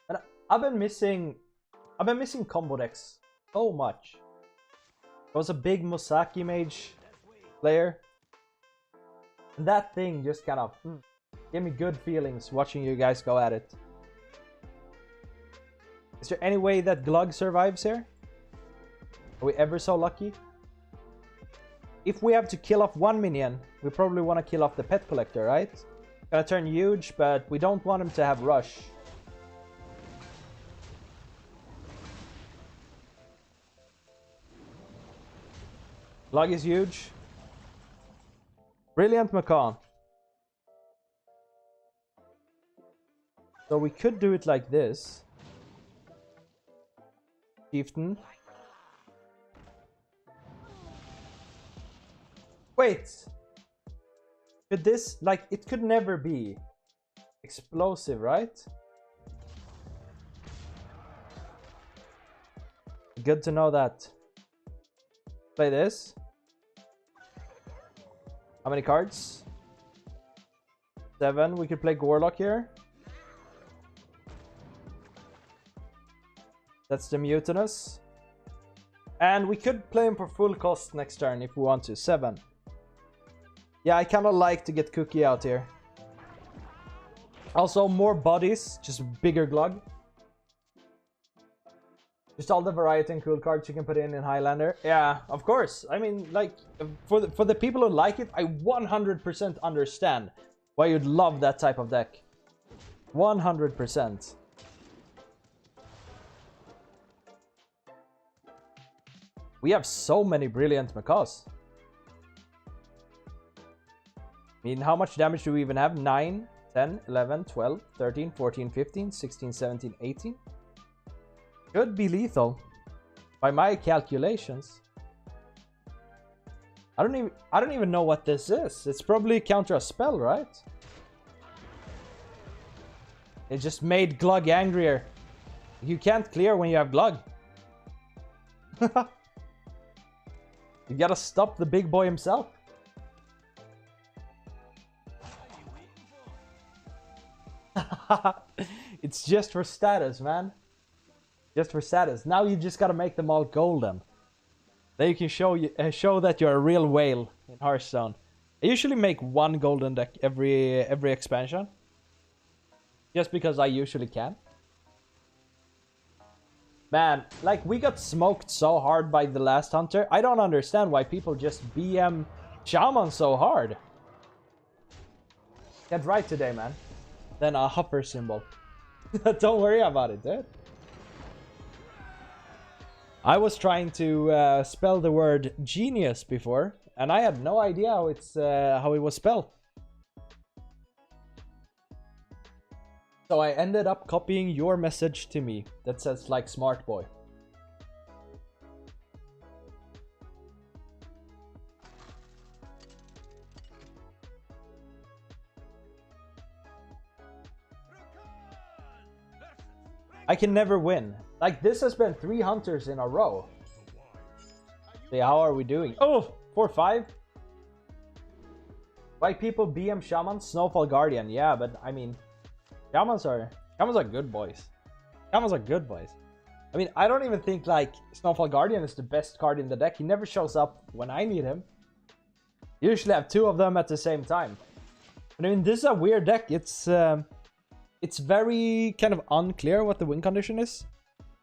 And I've been missing combo decks so much. I was a big Mosaki mage player. And that thing just kind of gave me good feelings watching you guys go at it. Is there any way that Glug survives here? Are we ever so lucky? If we have to kill off one minion, we probably want to kill off the pet collector, right? Gonna turn huge, but we don't want him to have rush. Glug is huge. Brilliant Macan. So we could do it like this. Chieftain. Wait. Could this, like, it could never be explosive, right? Good to know that. Play this. How many cards? 7. We could play Gorlock here. That's the Mutinous. And we could play him for full cost next turn if we want to. 7. Yeah, I kind of like to get Cookie out here. Also, more bodies. Just bigger Glug. Just all the variety and cool cards you can put in Highlander. Yeah, of course. I mean, like, for the people who like it, I 100% understand why you'd love that type of deck. 100%. We have so many brilliant macaws. I mean, how much damage do we even have? 9, 10, 11, 12, 13, 14, 15, 16, 17, 18. Could be lethal by my calculations. I don't even know what this is. It's probably counter a spell, right? It just made Glug angrier. You can't clear when you have Glug. You gotta stop the big boy himself. It's just for status, man. Just for status. Now you just gotta make them all golden. Then you can show that you're a real whale in Hearthstone. I usually make one golden deck every expansion. Just because I usually can. Man, like, we got smoked so hard by the last hunter. I don't understand why people just BM Shaman so hard. Get right today, man. Then a hopper symbol. Don't worry about it, dude. I was trying to spell the word genius before, and I had no idea how it was spelled. So I ended up copying your message to me that says, like, smart boy. I can never win. Like, this has been 3 hunters in a row. See, how are we doing? Oh, 4-5. Why people BM Shaman? Snowfall Guardian. Yeah, but I mean, Shamans are good boys. Shamans are good boys. I mean, I don't even think, like, Snowfall Guardian is the best card in the deck. He never shows up when I need him. You usually have 2 of them at the same time. I mean, this is a weird deck. It's very kind of unclear what the win condition is.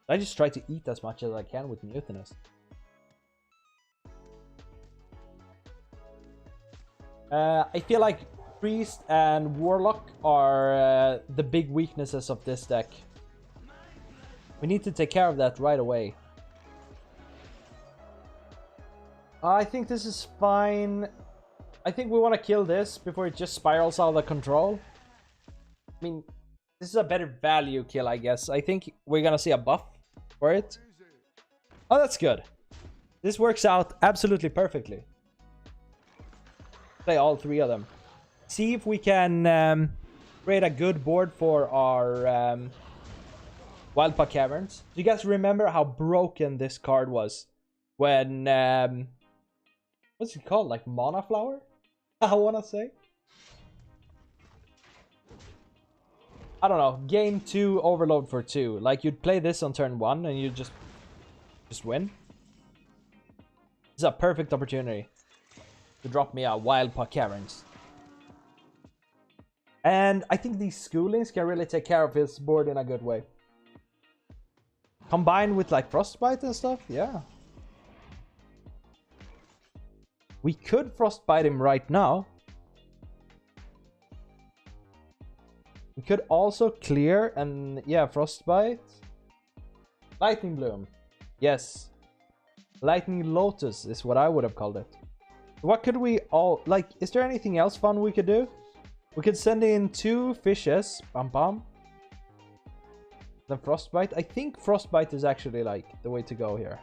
I just try to eat as much as I can with Mutinous. I feel like Priest and Warlock are the big weaknesses of this deck. We need to take care of that right away. I think this is fine. I think we want to kill this before it just spirals out of control. I mean, this is a better value kill, I guess. I think we're gonna see a buff for it. Oh, that's good. This works out absolutely perfectly. Play all three of them. See if we can create a good board for our Wildpaw Caverns. Do you guys remember how broken this card was when what's it called? Like Mana Flower? I wanna say. I don't know. Game 2 Overload for 2. Like you'd play this on turn 1 and you just win. This is a perfect opportunity to drop me a Wildpaw Caverns. And I think these Schoolings can really take care of his board in a good way. Combined with like Frostbite and stuff, yeah. We could Frostbite him right now. We could also clear and, yeah, Frostbite. Lightning Bloom. Yes. Lightning Lotus is what I would have called it. What could we all... Like, is there anything else fun we could do? We could send in 2 fishes. Bam bam. Then Frostbite. I think Frostbite is actually, like, the way to go here.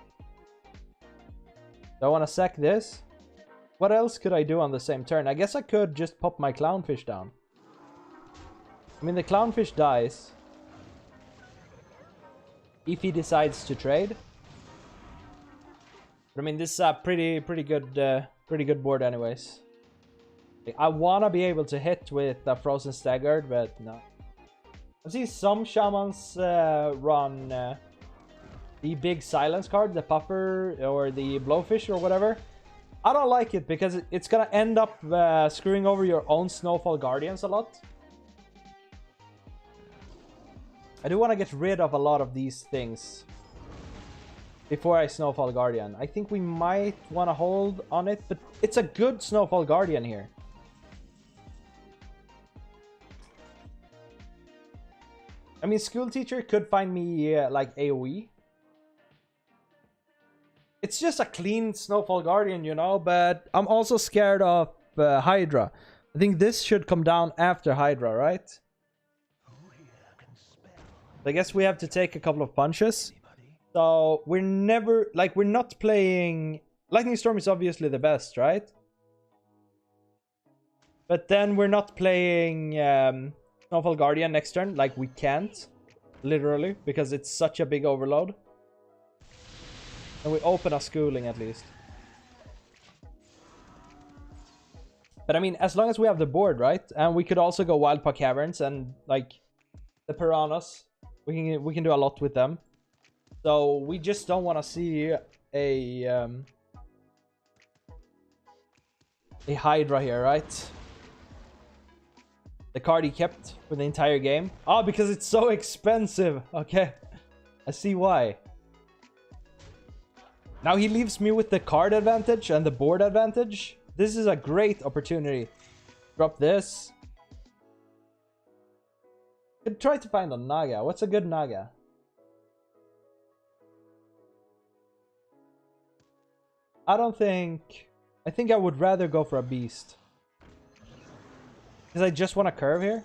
So I want to sack this. What else could I do on the same turn? I guess I could just pop my Clownfish down. I mean, the Clownfish dies if he decides to trade. But I mean, this is a pretty good board, anyways. I wanna be able to hit with the Frozen Staggered, but no. I've seen some shamans run the big silence card, the Puffer or the Blowfish or whatever. I don't like it because it's gonna end up screwing over your own Snowfall Guardians a lot. I do want to get rid of a lot of these things before I Snowfall Guardian. I think we might want to hold on it, but it's a good Snowfall Guardian here. I mean, School Teacher could find me like AoE. It's just a clean Snowfall Guardian, you know, but I'm also scared of Hydra. I think this should come down after Hydra, right? I guess we have to take a couple of punches. So we're never, like, we're not playing... Lightning Storm is obviously the best, right? But then we're not playing Snowfall Guardian next turn. Like, we can't. Literally. Because it's such a big overload. And we open a Schooling at least. But I mean, as long as we have the board, right? And we could also go Wildpaw Caverns and, like, the Piranhas. We can do a lot with them. So we just don't want to see a Hydra here, right? The card he kept for the entire game. Oh, because it's so expensive. Okay, I see why. Now he leaves me with the card advantage and the board advantage. This is a great opportunity. Drop this. Could try to find a Naga. What's a good Naga? I don't think... I think I would rather go for a Beast. Because I just want a curve here.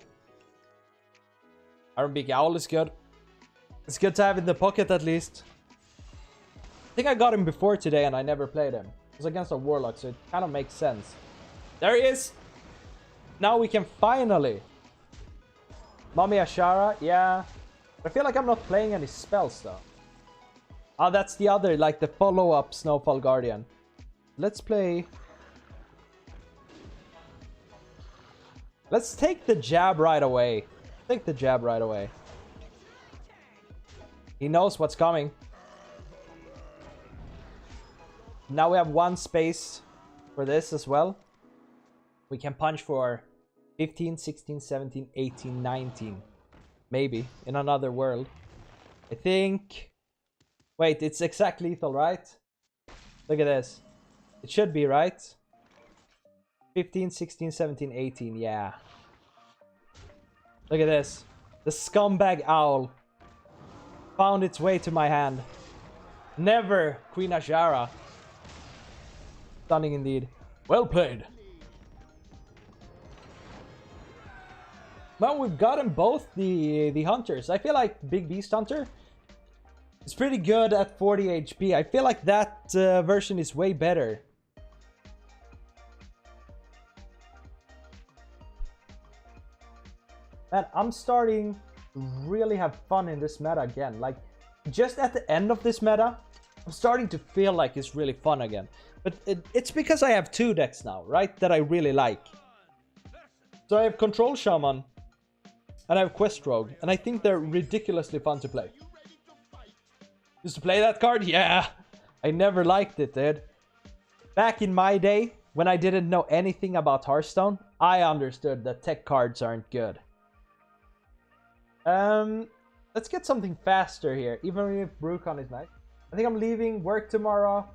Iron Beak Owl is good. It's good to have in the pocket at least. I think I got him before today and I never played him. It was against a Warlock, so it kind of makes sense. There he is! Now we can finally... Mami Ashara, yeah. I feel like I'm not playing any spells though. Oh, that's the other, like the follow-up Snowfall Guardian. Let's play... Let's take the jab right away. Take the jab right away. He knows what's coming. Now we have one space for this as well. We can punch for 15, 16, 17, 18, 19. Maybe. In another world. I think... Wait, it's exact lethal, right? Look at this. It should be, right? 15, 16, 17, 18. Yeah. Look at this. The scumbag owl found its way to my hand. Never, Queen Ashara. Stunning indeed. Well played. Well, we've gotten both the hunters. I feel like Big Beast Hunter is pretty good at 40 HP. I feel like that version is way better. Man, I'm starting to really have fun in this meta again. Like, just at the end of this meta, I'm starting to feel like it's really fun again. But it's because I have 2 decks now, right? That I really like. So I have Control Shaman and I have Quest Rogue. And I think they're ridiculously fun to play. Used to play that card? Yeah. I never liked it, dude. Back in my day, when I didn't know anything about Hearthstone, I understood that tech cards aren't good. Let's get something faster here, even if Brucon is nice. I think I'm leaving work tomorrow.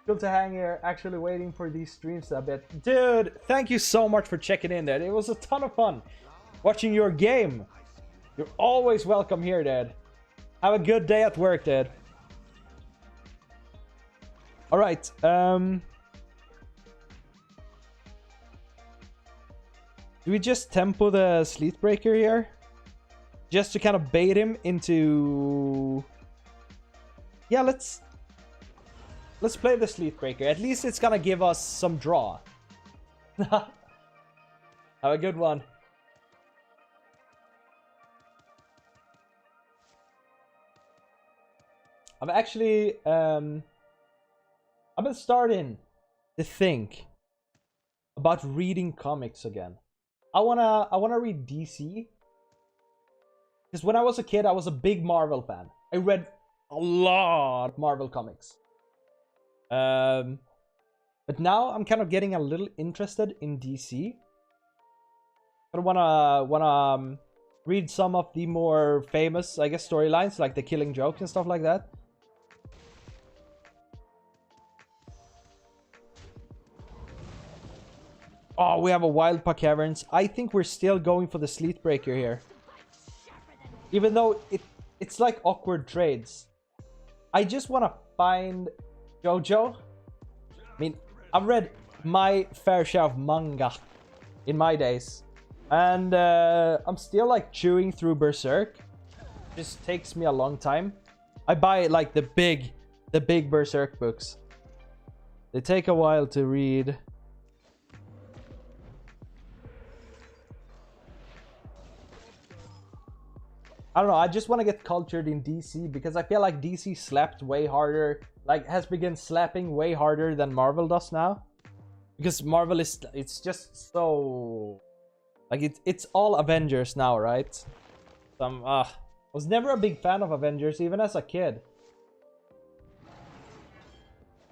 Still to hang here, actually waiting for these streams a bit. Dude, thank you so much for checking in, Dad. It was a ton of fun watching your game. You're always welcome here, Dad. Have a good day at work, Dad. Alright, do we just tempo the Sleetbreaker here? Just to kind of bait him into... Yeah, let's play the Sleetbreaker. At least it's gonna give us some draw. Have a good one. I'm actually... I've been starting to think about reading comics again. I wanna read DC. Because when I was a kid, I was a big Marvel fan. I read a lot of Marvel comics. But now I'm kind of getting a little interested in DC. I wanna read some of the more famous, I guess, storylines, like the Killing Joke and stuff like that. Oh, we have a Wildpaw Caverns. I think we're still going for the Sleetbreaker here. Even though it's like awkward trades. I just want to find JoJo. I mean, I've read my fair share of manga in my days. And I'm still like chewing through Berserk. It just takes me a long time. I buy like the big Berserk books. They take a while to read. I don't know, I just want to get cultured in DC because I feel like DC slapped way harder, like has begun slapping way harder than Marvel does now. Because Marvel is, it's just so, like it's all Avengers now, right? So I was never a big fan of Avengers even as a kid.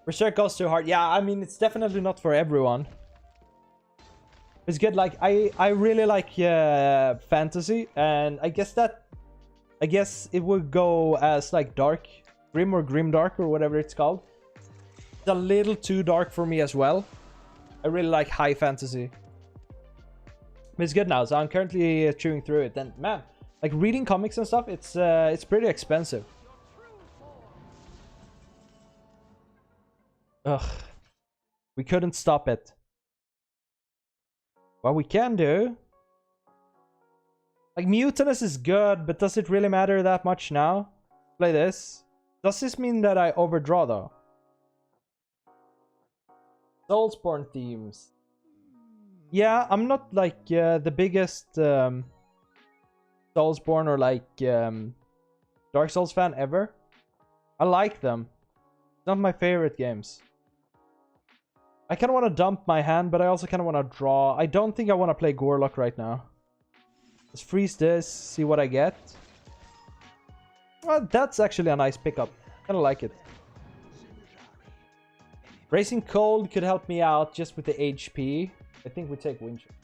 Berserk goes too hard. Yeah, I mean, it's definitely not for everyone. It's good, like I really like fantasy, and I guess it would go as like dark, grim or grimdark or whatever it's called. It's a little too dark for me as well. I really like high fantasy. But it's good now, so I'm currently chewing through it. And man, like reading comics and stuff, it's pretty expensive. Ugh, we couldn't stop it. What we can do. Like, Mutinous is good, but does it really matter that much now? Play this. Does this mean that I overdraw, though? Soulsborne themes. Yeah, I'm not, like, the biggest Soulsborne or, like, Dark Souls fan ever. I like them. It's not my favorite games. I kind of want to dump my hand, but I also kind of want to draw. I don't think I want to play Gorlock right now. Let's freeze this, see what I get. Well, that's actually a nice pickup. Kind of like it. Racing Cold could help me out just with the HP. I think we take Windshield.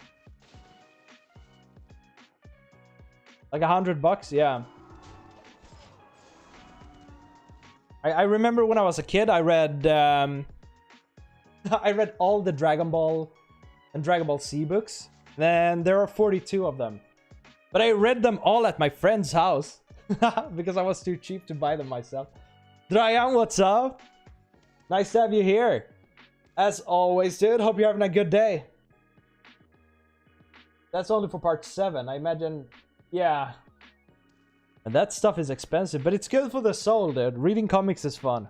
Like $100, yeah. I remember when I was a kid, I read I read all the Dragon Ball and Dragon Ball Z books. Then there are 42 of them. But I read them all at my friend's house because I was too cheap to buy them myself. Drayan, what's up? Nice to have you here. As always, dude. Hope you're having a good day. That's only for part 7. I imagine, yeah. And that stuff is expensive, but it's good for the soul, dude. Reading comics is fun.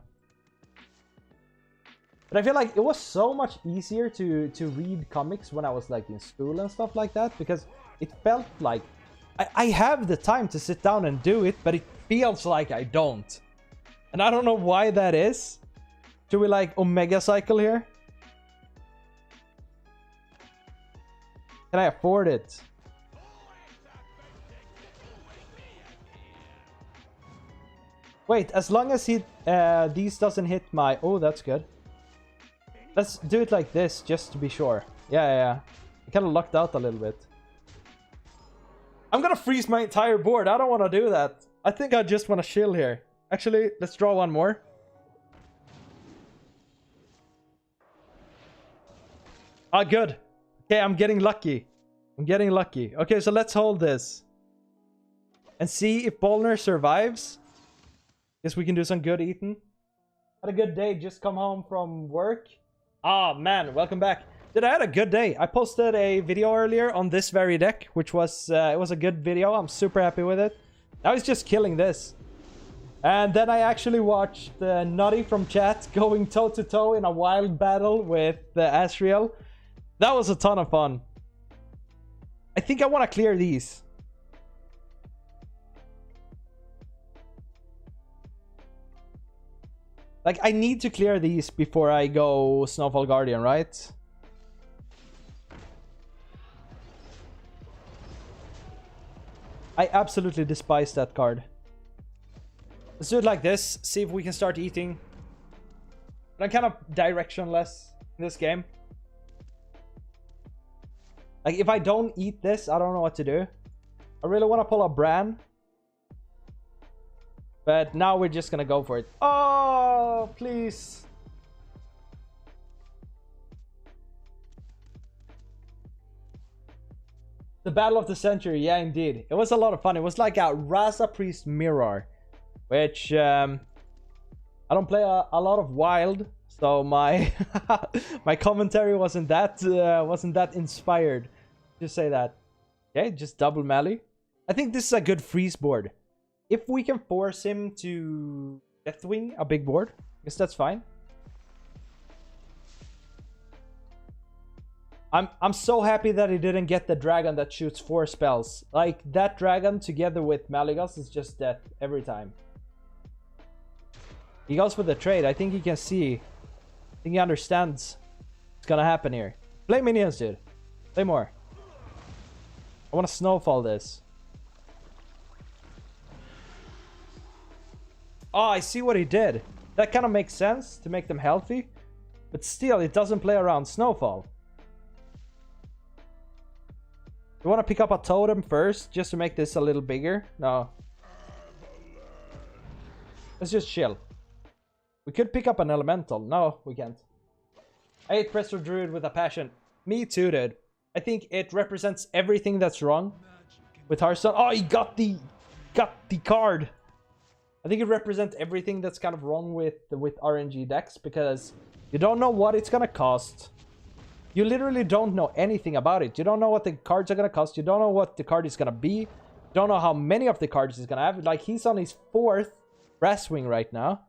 But I feel like it was so much easier to read comics when I was like in school and stuff like that, because it felt like I have the time to sit down and do it, but it feels like I don't. And I don't know why that is. Should we like Omega Cycle here? Can I afford it? Wait, as long as these doesn't hit my... Oh, that's good. Let's do it like this, just to be sure. Yeah. I kind of lucked out a little bit. I'm gonna freeze my entire board. I don't want to do that. I think I just want to chill here. Actually, let's draw one more. Ah, good. Okay, I'm getting lucky. Okay, so let's hold this. And see if Bolner survives. Guess we can do some good eating. Had a good day. Just come home from work. Ah, man. Welcome back. Dude, I had a good day. I posted a video earlier on this very deck, which was... it was a good video. I'm super happy with it. I was just killing this. And then I actually watched Nutty from chat going toe-to-toe in a wild battle with Asriel. That was a ton of fun. I think I want to clear these. Like, I need to clear these before I go Snowfall Guardian, right? I absolutely despise that card. Let's do it like this. See if we can start eating. But I'm kind of directionless in this game. Like, if I don't eat this, I don't know what to do. I really want to pull a Bran. But now we're just gonna go for it. Oh, please. The Battle of the Century. Yeah, indeed. It was a lot of fun. It was like a Rasa Priest mirror. Which, I don't play a lot of Wild. So my my commentary wasn't that inspired to say that. Okay, just double melee. I think this is a good freeze board. If we can force him to Deathwing a big board, I guess that's fine. I'm so happy that he didn't get the dragon that shoots 4 spells. Like, that dragon together with Malygos is just death every time. He goes for the trade. I think he can see. I think he understands what's gonna happen here. Play minions, dude. Play more. I want to snowfall this. Oh, I see what he did. That kind of makes sense to make them healthy. But still, it doesn't play around snowfall. You want to pick up a totem first, just to make this a little bigger? No. Let's just chill. We could pick up an elemental. No, we can't. I hate Presto Druid with a passion. Me too, dude. I think it represents everything that's wrong with Hearthstone. Oh, he got the card. I think it represents everything that's kind of wrong with RNG decks, because you don't know what it's gonna cost. You literally don't know anything about it. You don't know what the cards are gonna cost. You don't know what the card is gonna be. You don't know how many of the cards he's gonna have. Like, he's on his 4th Brasswing right now.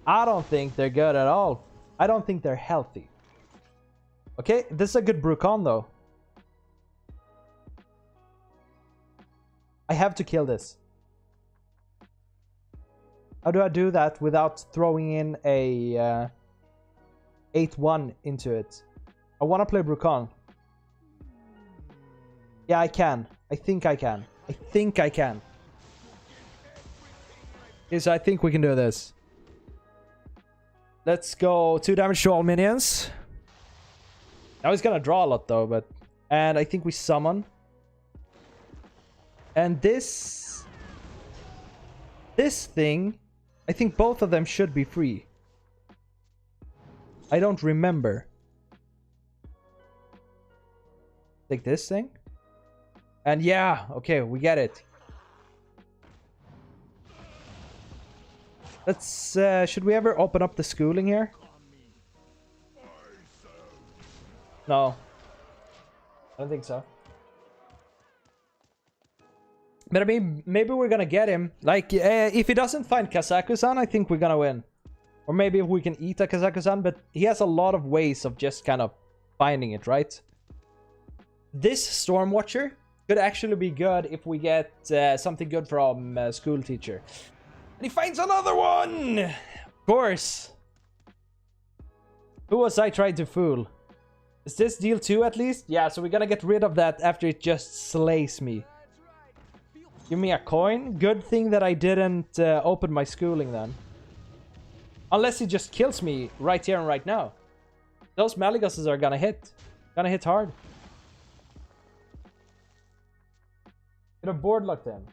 I don't think they're good at all. I don't think they're healthy. Okay, this is a good Brucon though. I have to kill this. How do I do that without throwing in a 8-1 into it? I want to play Brucon. Yeah, I can. I think I can. Yes, I think we can do this. Let's go 2 damage to all minions. Now he's gonna draw a lot though, but... And I think we summon. And this thing, I think both of them should be free. I don't remember. Take this thing. And yeah, okay, we get it. Let's, should we ever open up the schooling here? No. I don't think so. But I mean, maybe we're gonna get him. Like, if he doesn't find Kazaku-san, I think we're gonna win. Or maybe if we can eat a Kazaku-san, but he has a lot of ways of just kind of finding it, right? This Stormwatcher could actually be good if we get something good from School Teacher. And he finds another one! Of course. Who was I trying to fool? Is this deal 2 at least? Yeah, so we're gonna get rid of that after it just slays me. Give me a coin. Good thing that I didn't open my schooling then. Unless he just kills me right here and right now. Those Malagoses are gonna hit. Gonna hit hard. Could have board locked him.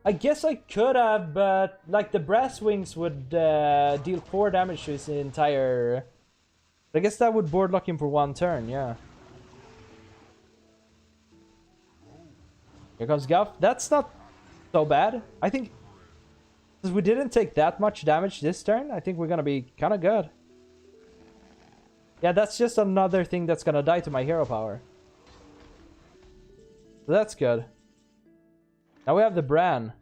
I guess I could have, but like the brass wings would deal 4 damage to his entire... I guess that would board lock him for 1 turn, yeah. Here comes Guff. That's not so bad. I think, because we didn't take that much damage this turn, I think we're gonna be kind of good. Yeah, that's just another thing that's gonna die to my hero power. So that's good. Now we have the Bran.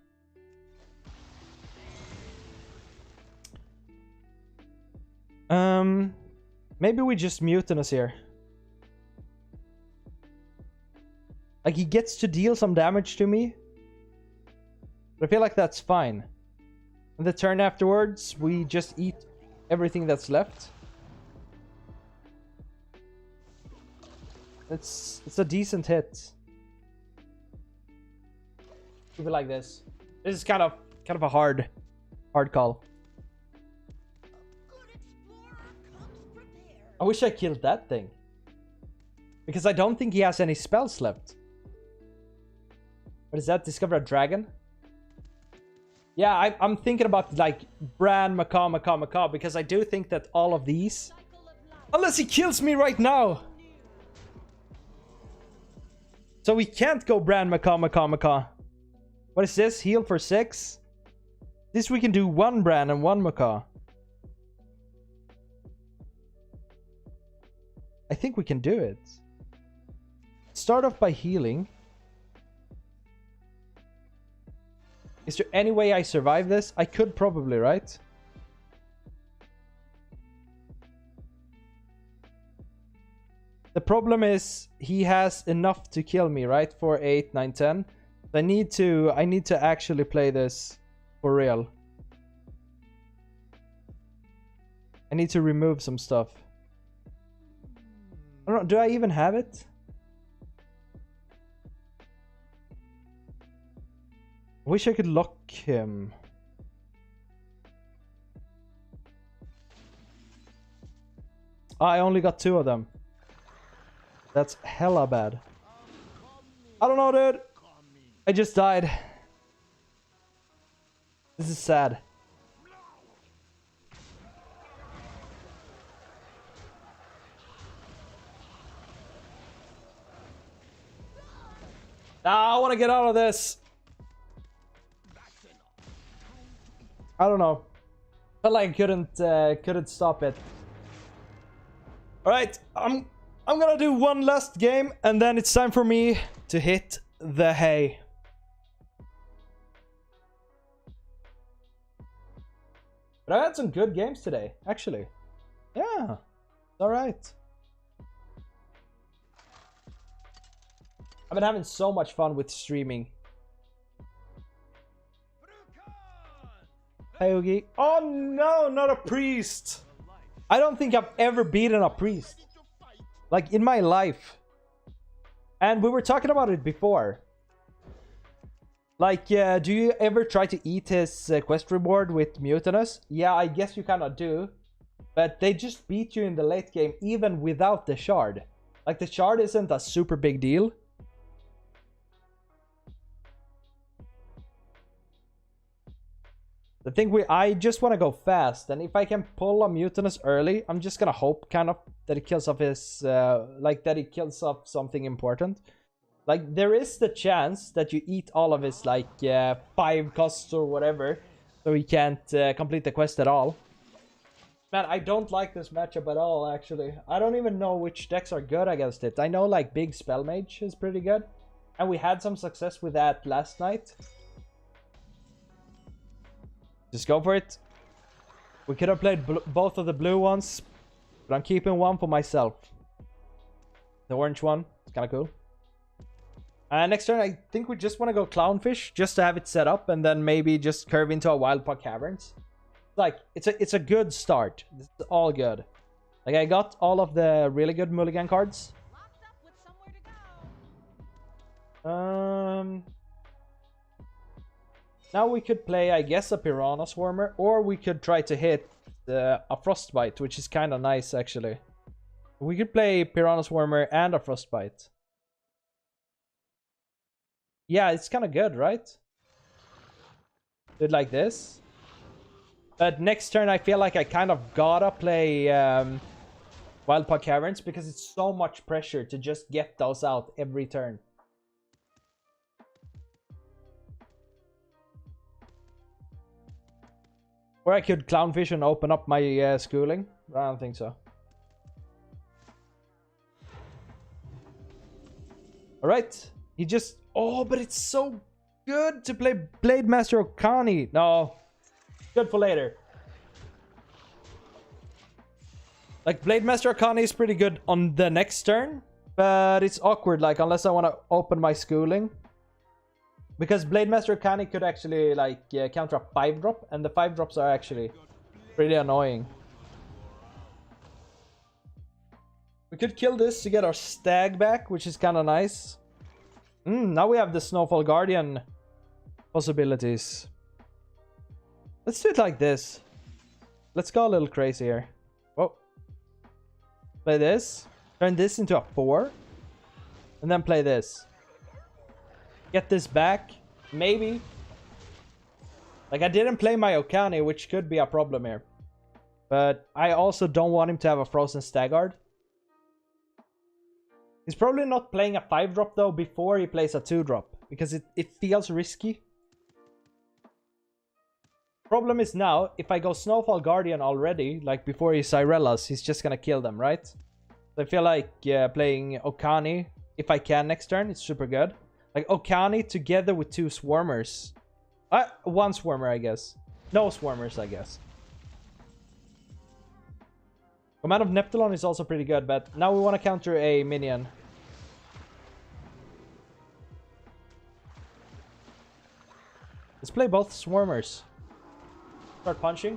Maybe we just Mutinous here. Like, he gets to deal some damage to me. But I feel like that's fine. And the turn afterwards, we just eat everything that's left. It's a decent hit. Keep it like this. This is kind of a hard call. I wish I killed that thing. Because I don't think he has any spells left. What is that? Discover a dragon? Yeah, I'm thinking about like Bran, Macaw, because I do think that all of these... Unless he kills me right now! So we can't go Bran, Macaw. What is this? Heal for 6? This we can do 1 Bran and 1 Macaw. I think we can do it. Start off by healing. Is there any way I survive this? I could probably, right? The problem is he has enough to kill me, right? For 8, 9, 10. I need to actually play this for real. I need to remove some stuff. I don't know, do I even have it? I wish I could lock him. I only got 2 of them. That's hella bad. I don't know, dude. I just died. This is sad. I want to get out of this. I don't know. Felt like I couldn't stop it. All right, I'm gonna do one last game, and then it's time for me to hit the hay. But I had some good games today, actually. Yeah, all right. I've been having so much fun with streaming. Hey, Oogie. Oh no, not a priest. I don't think I've ever beaten a priest. Like, in my life. And we were talking about it before. Like, do you ever try to eat his quest reward with Mutinous? Yeah, I guess you kind of do. But they just beat you in the late game even without the shard. Like, the shard isn't a super big deal. The thing I just want to go fast, and if I can pull a Mutinous early, I'm just gonna hope kind of that it kills off his, like that it kills off something important. Like there is the chance that you eat all of his like 5 costs or whatever, so he can't complete the quest at all. Man, I don't like this matchup at all. Actually, I don't even know which decks are good against it. I know like Big Spell Mage is pretty good, and we had some success with that last night. Just go for it. We could have played both of the blue ones, but I'm keeping one for myself. The orange one. It's kind of cool. Next turn, I think we just want to go Clownfish, just to have it set up, and then maybe just curve into a Wildpaw Caverns. Like, it's a good start. This is all good. Like, I got all of the really good mulligan cards. Now we could play, I guess, a Piranha Swarmer, or we could try to hit a Frostbite, which is kind of nice, actually. We could play Piranha Swarmer and a Frostbite. Yeah, it's kind of good, right? Do it like this. But next turn, I feel like I kind of gotta play Wildpaw Caverns, because it's so much pressure to just get those out every turn. Or I could Clownfish and open up my schooling. I don't think so. Alright. He just... Oh, but it's so good to play Blade Master Okani. No. Good for later. Like, Blade Master Okani is pretty good on the next turn. But it's awkward, like, unless I want to open my schooling. Because Blade Master Okani could actually, like, counter a 5-drop. And the 5-drops are actually pretty annoying. We could kill this to get our stag back, which is kind of nice. Now we have the Snowfall Guardian possibilities. Let's do it like this. Let's go a little crazy here. Oh. Play this. Turn this into a 4. And then play this. Get this back. Maybe. Like, I didn't play my Okani, which could be a problem here. But I also don't want him to have a Frozen Stagguard. He's probably not playing a 5-drop though before he plays a 2-drop. Because it feels risky. Problem is now, if I go Snowfall Guardian already, like before he Cyrellas, he's just gonna kill them, right? So I feel like playing Okani, if I can next turn, it's super good. Like Okani together with 2 Swarmers. 1 Swarmer, I guess. No Swarmers, I guess. Command of Neptulon is also pretty good, but now we want to counter a minion. Let's play both Swarmers. Start punching.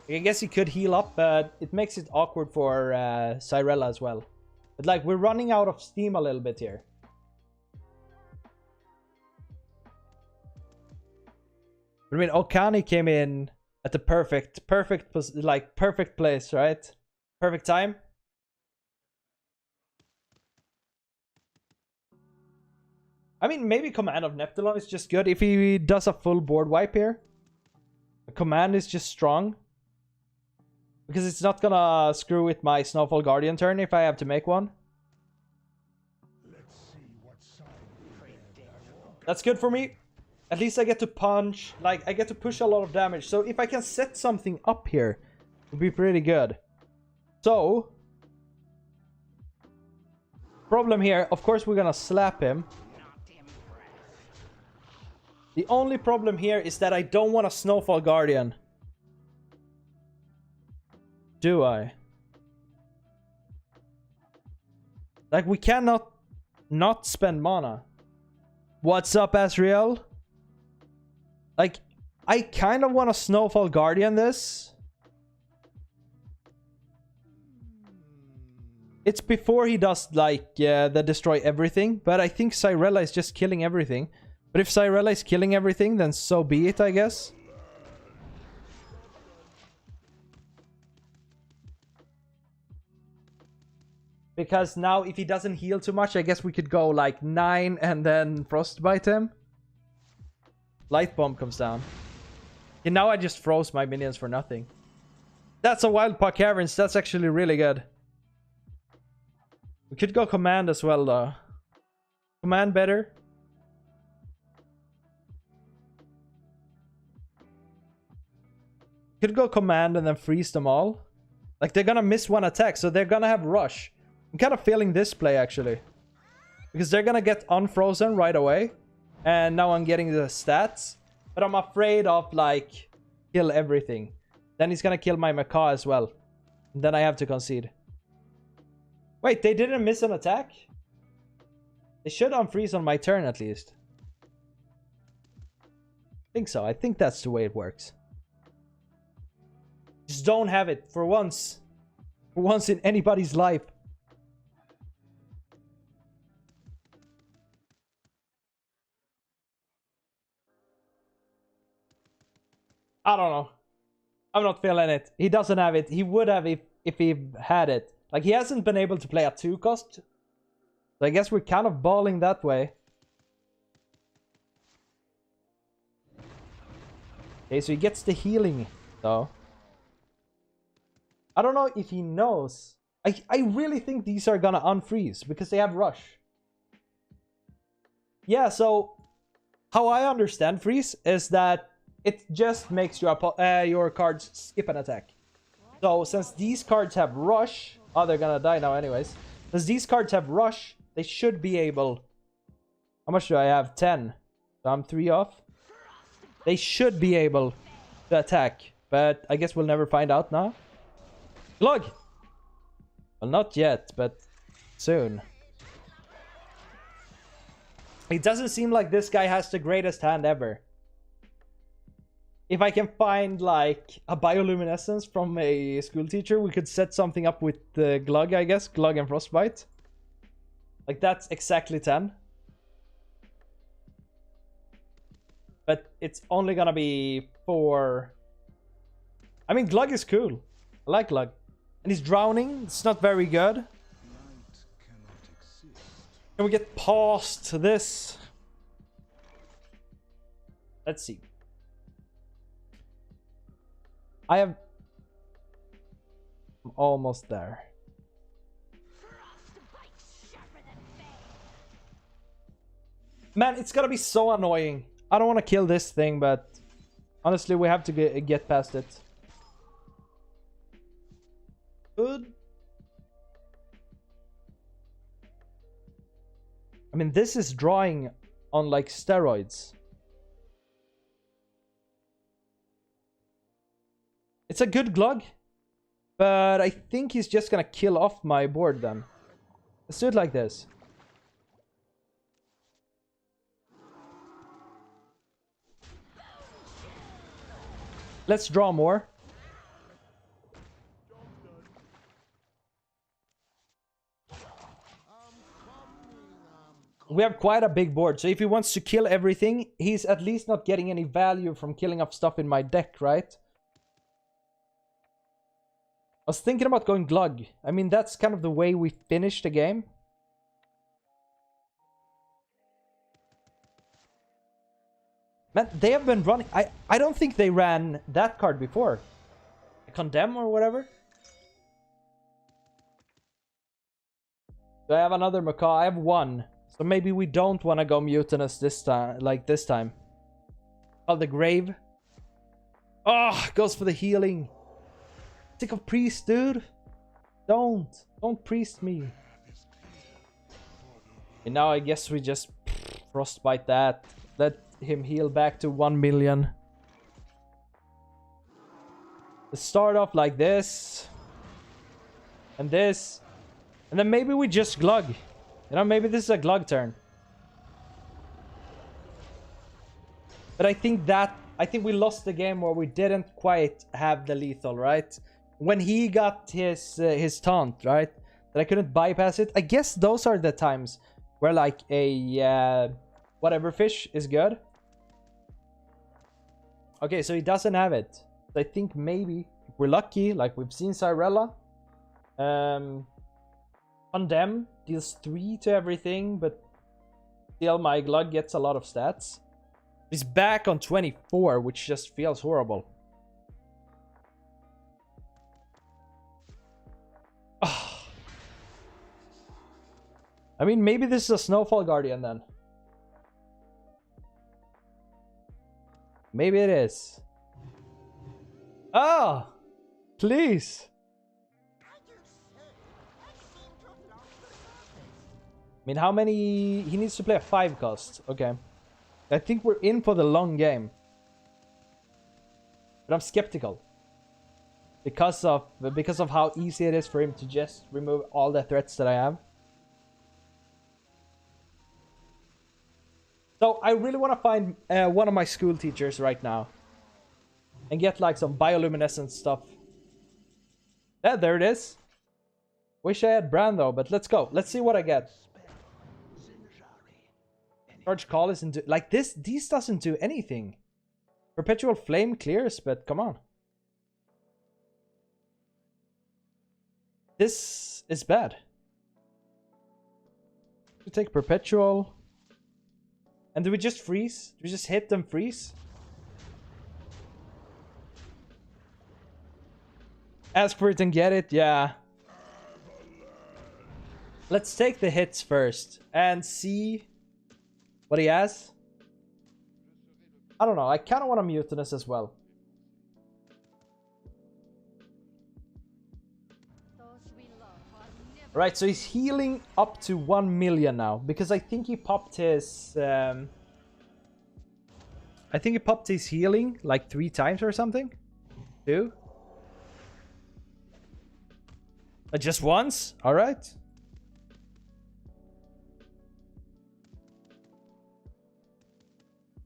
I guess he could heal up, but it makes it awkward for Cyrella as well. But like, we're running out of steam a little bit here. I mean, Okani came in at the perfect place, right? Perfect time. I mean, maybe Command of Neptulon is just good if he does a full board wipe here. The command is just strong. Because it's not gonna screw with my Snowfall Guardian turn if I have to make one. That's good for me. At least I get to punch. Like, I get to push a lot of damage. So if I can set something up here, it would be pretty good. So, problem here, of course we're gonna slap him. The only problem here is that I don't want a Snowfall Guardian. Do I? Like, we cannot not spend mana. What's up, Asriel? Like, I kind of want a Snowfall Guardian this. It's before he does, like, the destroy everything. But I think Cyrella is just killing everything. But if Cyrella is killing everything, then so be it, I guess. Because now, if he doesn't heal too much, I guess we could go, like, 9 and then Frostbite him. Light Bomb comes down. And now I just froze my minions for nothing. That's a Wild Paw Caverns. That's actually really good. We could go command as well, though. Command better. Could go command and then freeze them all. Like, they're gonna miss one attack, so they're gonna have rush. I'm kind of feeling this play, actually. Because they're gonna get unfrozen right away. And now I'm getting the stats. But I'm afraid of, like, kill everything. Then he's gonna kill my Macaw as well. And then I have to concede. Wait, they didn't miss an attack? They should unfreeze on my turn, at least. I think so. I think that's the way it works. Just don't have it for once. For once in anybody's life. I don't know. I'm not feeling it. He doesn't have it. He would have if he had it. Like, he hasn't been able to play a 2 cost. So I guess we're kind of balling that way. Okay, so he gets the healing, though. I don't know if he knows. I really think these are gonna unfreeze because they have rush. Yeah, so how I understand freeze is that it just makes your cards skip an attack. So since these cards have rush... Oh, they're gonna die now anyways. Since these cards have rush, they should be able... How much do I have? 10. So I'm 3 off. They should be able to attack. But I guess we'll never find out now. Glug! Well, not yet, but soon. It doesn't seem like this guy has the greatest hand ever. If I can find, like, a bioluminescence from a school teacher, we could set something up with the Glug, I guess. Glug and Frostbite. Like, that's exactly 10. But it's only gonna be 4... I mean, Glug is cool. I like Glug. And he's drowning. It's not very good. Can we get past this? Let's see. I'm almost there. Man, it's gonna be so annoying. I don't want to kill this thing, but honestly, we have to get past it. Good. I mean, this is drawing on, like, steroids. It's a good Glug, but I think he's just gonna kill off my board then. Let's do it like this. Let's draw more. We have quite a big board, so if he wants to kill everything, he's at least not getting any value from killing off stuff in my deck, right? I was thinking about going Glug. I mean, that's kind of the way we finish the game. Man, they have been running... I don't think they ran that card before. Condemn or whatever. Do I have another Macaw? I have 1. So maybe we don't want to go Mutinous this time. Like this time. Oh, the Grave. Oh, goes for the healing. Sick of priest, dude. Don't priest me. And now I guess we just frostbite that. Let him heal back to 1 million. Let's start off like this. And this. And then maybe we just Glug. You know, maybe this is a Glug turn. But I think we lost the game where we didn't quite have the lethal, right? When he got his taunt, right? That I couldn't bypass it. I guess those are the times where, like, a whatever fish is good. Okay, so he doesn't have it. So I think maybe if we're lucky, like we've seen Cyrella. Condemn deals 3 to everything, but still my Glug gets a lot of stats. He's back on 24, which just feels horrible. Oh. I mean, maybe this is a Snowfall Guardian then. Maybe it is. Oh! Please! I mean, how many... He needs to play a 5 cost. Okay. I think we're in for the long game. But I'm skeptical. Because of how easy it is for him to just remove all the threats that I have. So I really want to find one of my school teachers right now. And get like some bioluminescent stuff. Yeah, there it is. Wish I had Bran though, but let's go. Let's see what I get. Charge Call isn't do like this. These doesn't do anything. Perpetual Flame clears, but come on. This is bad. We take Perpetual. And do we just freeze? Do we just hit them freeze? Ask for it and get it, yeah. Let's take the hits first and see what he has. I don't know, I kind of want a Mutinous as well. Right, so he's healing up to 1 million now. Because I think he popped his... I think he popped his healing like 3 times or something. 2? Just once? Alright.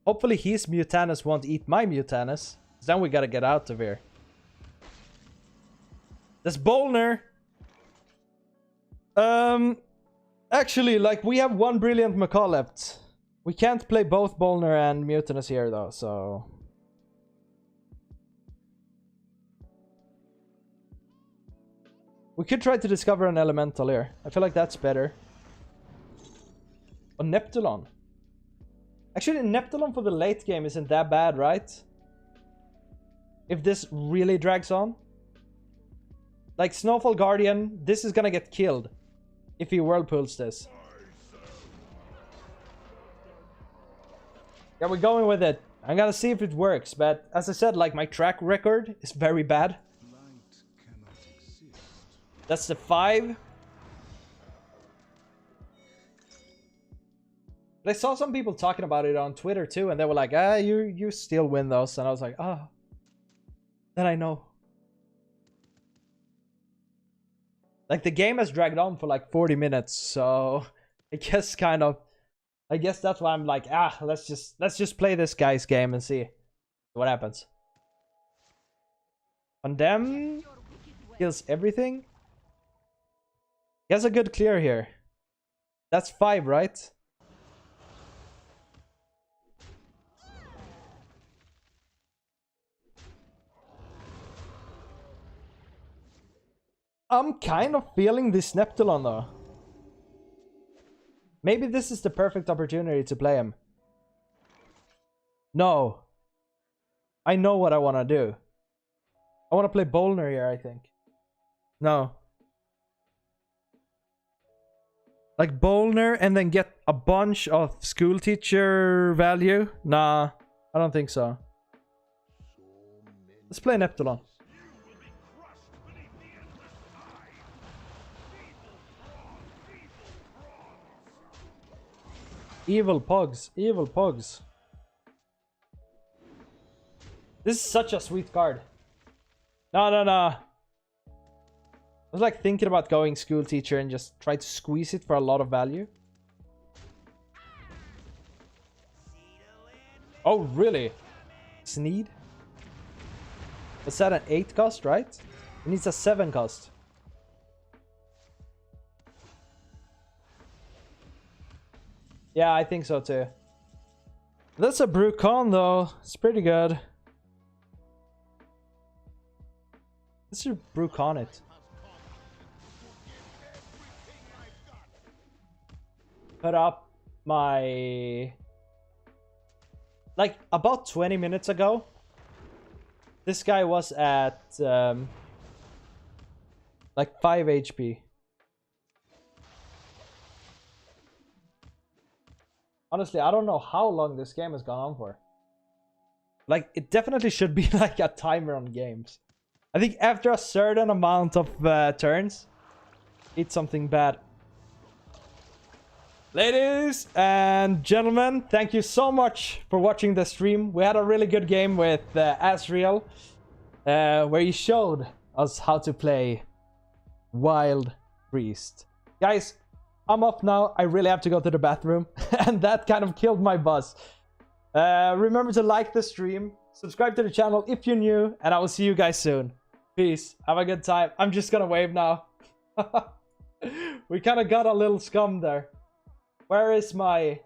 Hopefully his Mutanus won't eat my Mutanus. Then we gotta get out of here. That's Bolner. Actually, like, we have 1 Brilliant Macaw left. We can't play both Bolner and Mutinous here, though, so... We could try to discover an Elemental here. I feel like that's better. Or Neptulon. Actually, Neptulon for the late game isn't that bad, right? If this really drags on. Like, Snowfall Guardian, this is gonna get killed. If he whirlpools this. Yeah, we're going with it. I'm gonna see if it works, but as I said, like, my track record is very bad. That's the 5. But I saw some people talking about it on Twitter too, and they were like, ah, you still win those. And I was like, oh, then I know. Like, the game has dragged on for like 40 minutes, so I guess I guess that's why I'm like, ah, let's just play this guy's game and see what happens. Condemn kills everything. He has a good clear here. That's 5, right? I'm kind of feeling this Neptulon though. Maybe this is the perfect opportunity to play him. No. I know what I want to do. I want to play Bolner here, I think. No. Like Bolner and then get a bunch of school teacher value? Nah, I don't think so. Let's play Neptulon. Evil Pogs. Evil Pogs. This is such a sweet card. No, no, no. I was like thinking about going school teacher and just try to squeeze it for a lot of value. Oh, really? Sneed? Was that an 8 cost, right? It needs a 7 cost. Yeah, I think so too. That's a Brucon though. It's pretty good. Let's just Brucon it. Put up my like about 20 minutes ago, this guy was at like 5 HP. Honestly, I don't know how long this game has gone on for. Like, it definitely should be like a timer on games. I think after a certain amount of turns, eat something bad. Ladies and gentlemen, thank you so much for watching the stream. We had a really good game with Asriel, where he showed us how to play Wild Priest. Guys, I'm off now. I really have to go to the bathroom, and that kind of killed my buzz. Remember to like the stream, subscribe to the channel if you're new, and I will see you guys soon. Peace. Have a good time. I'm just gonna wave now. We kind of got a little scum there. Where is my...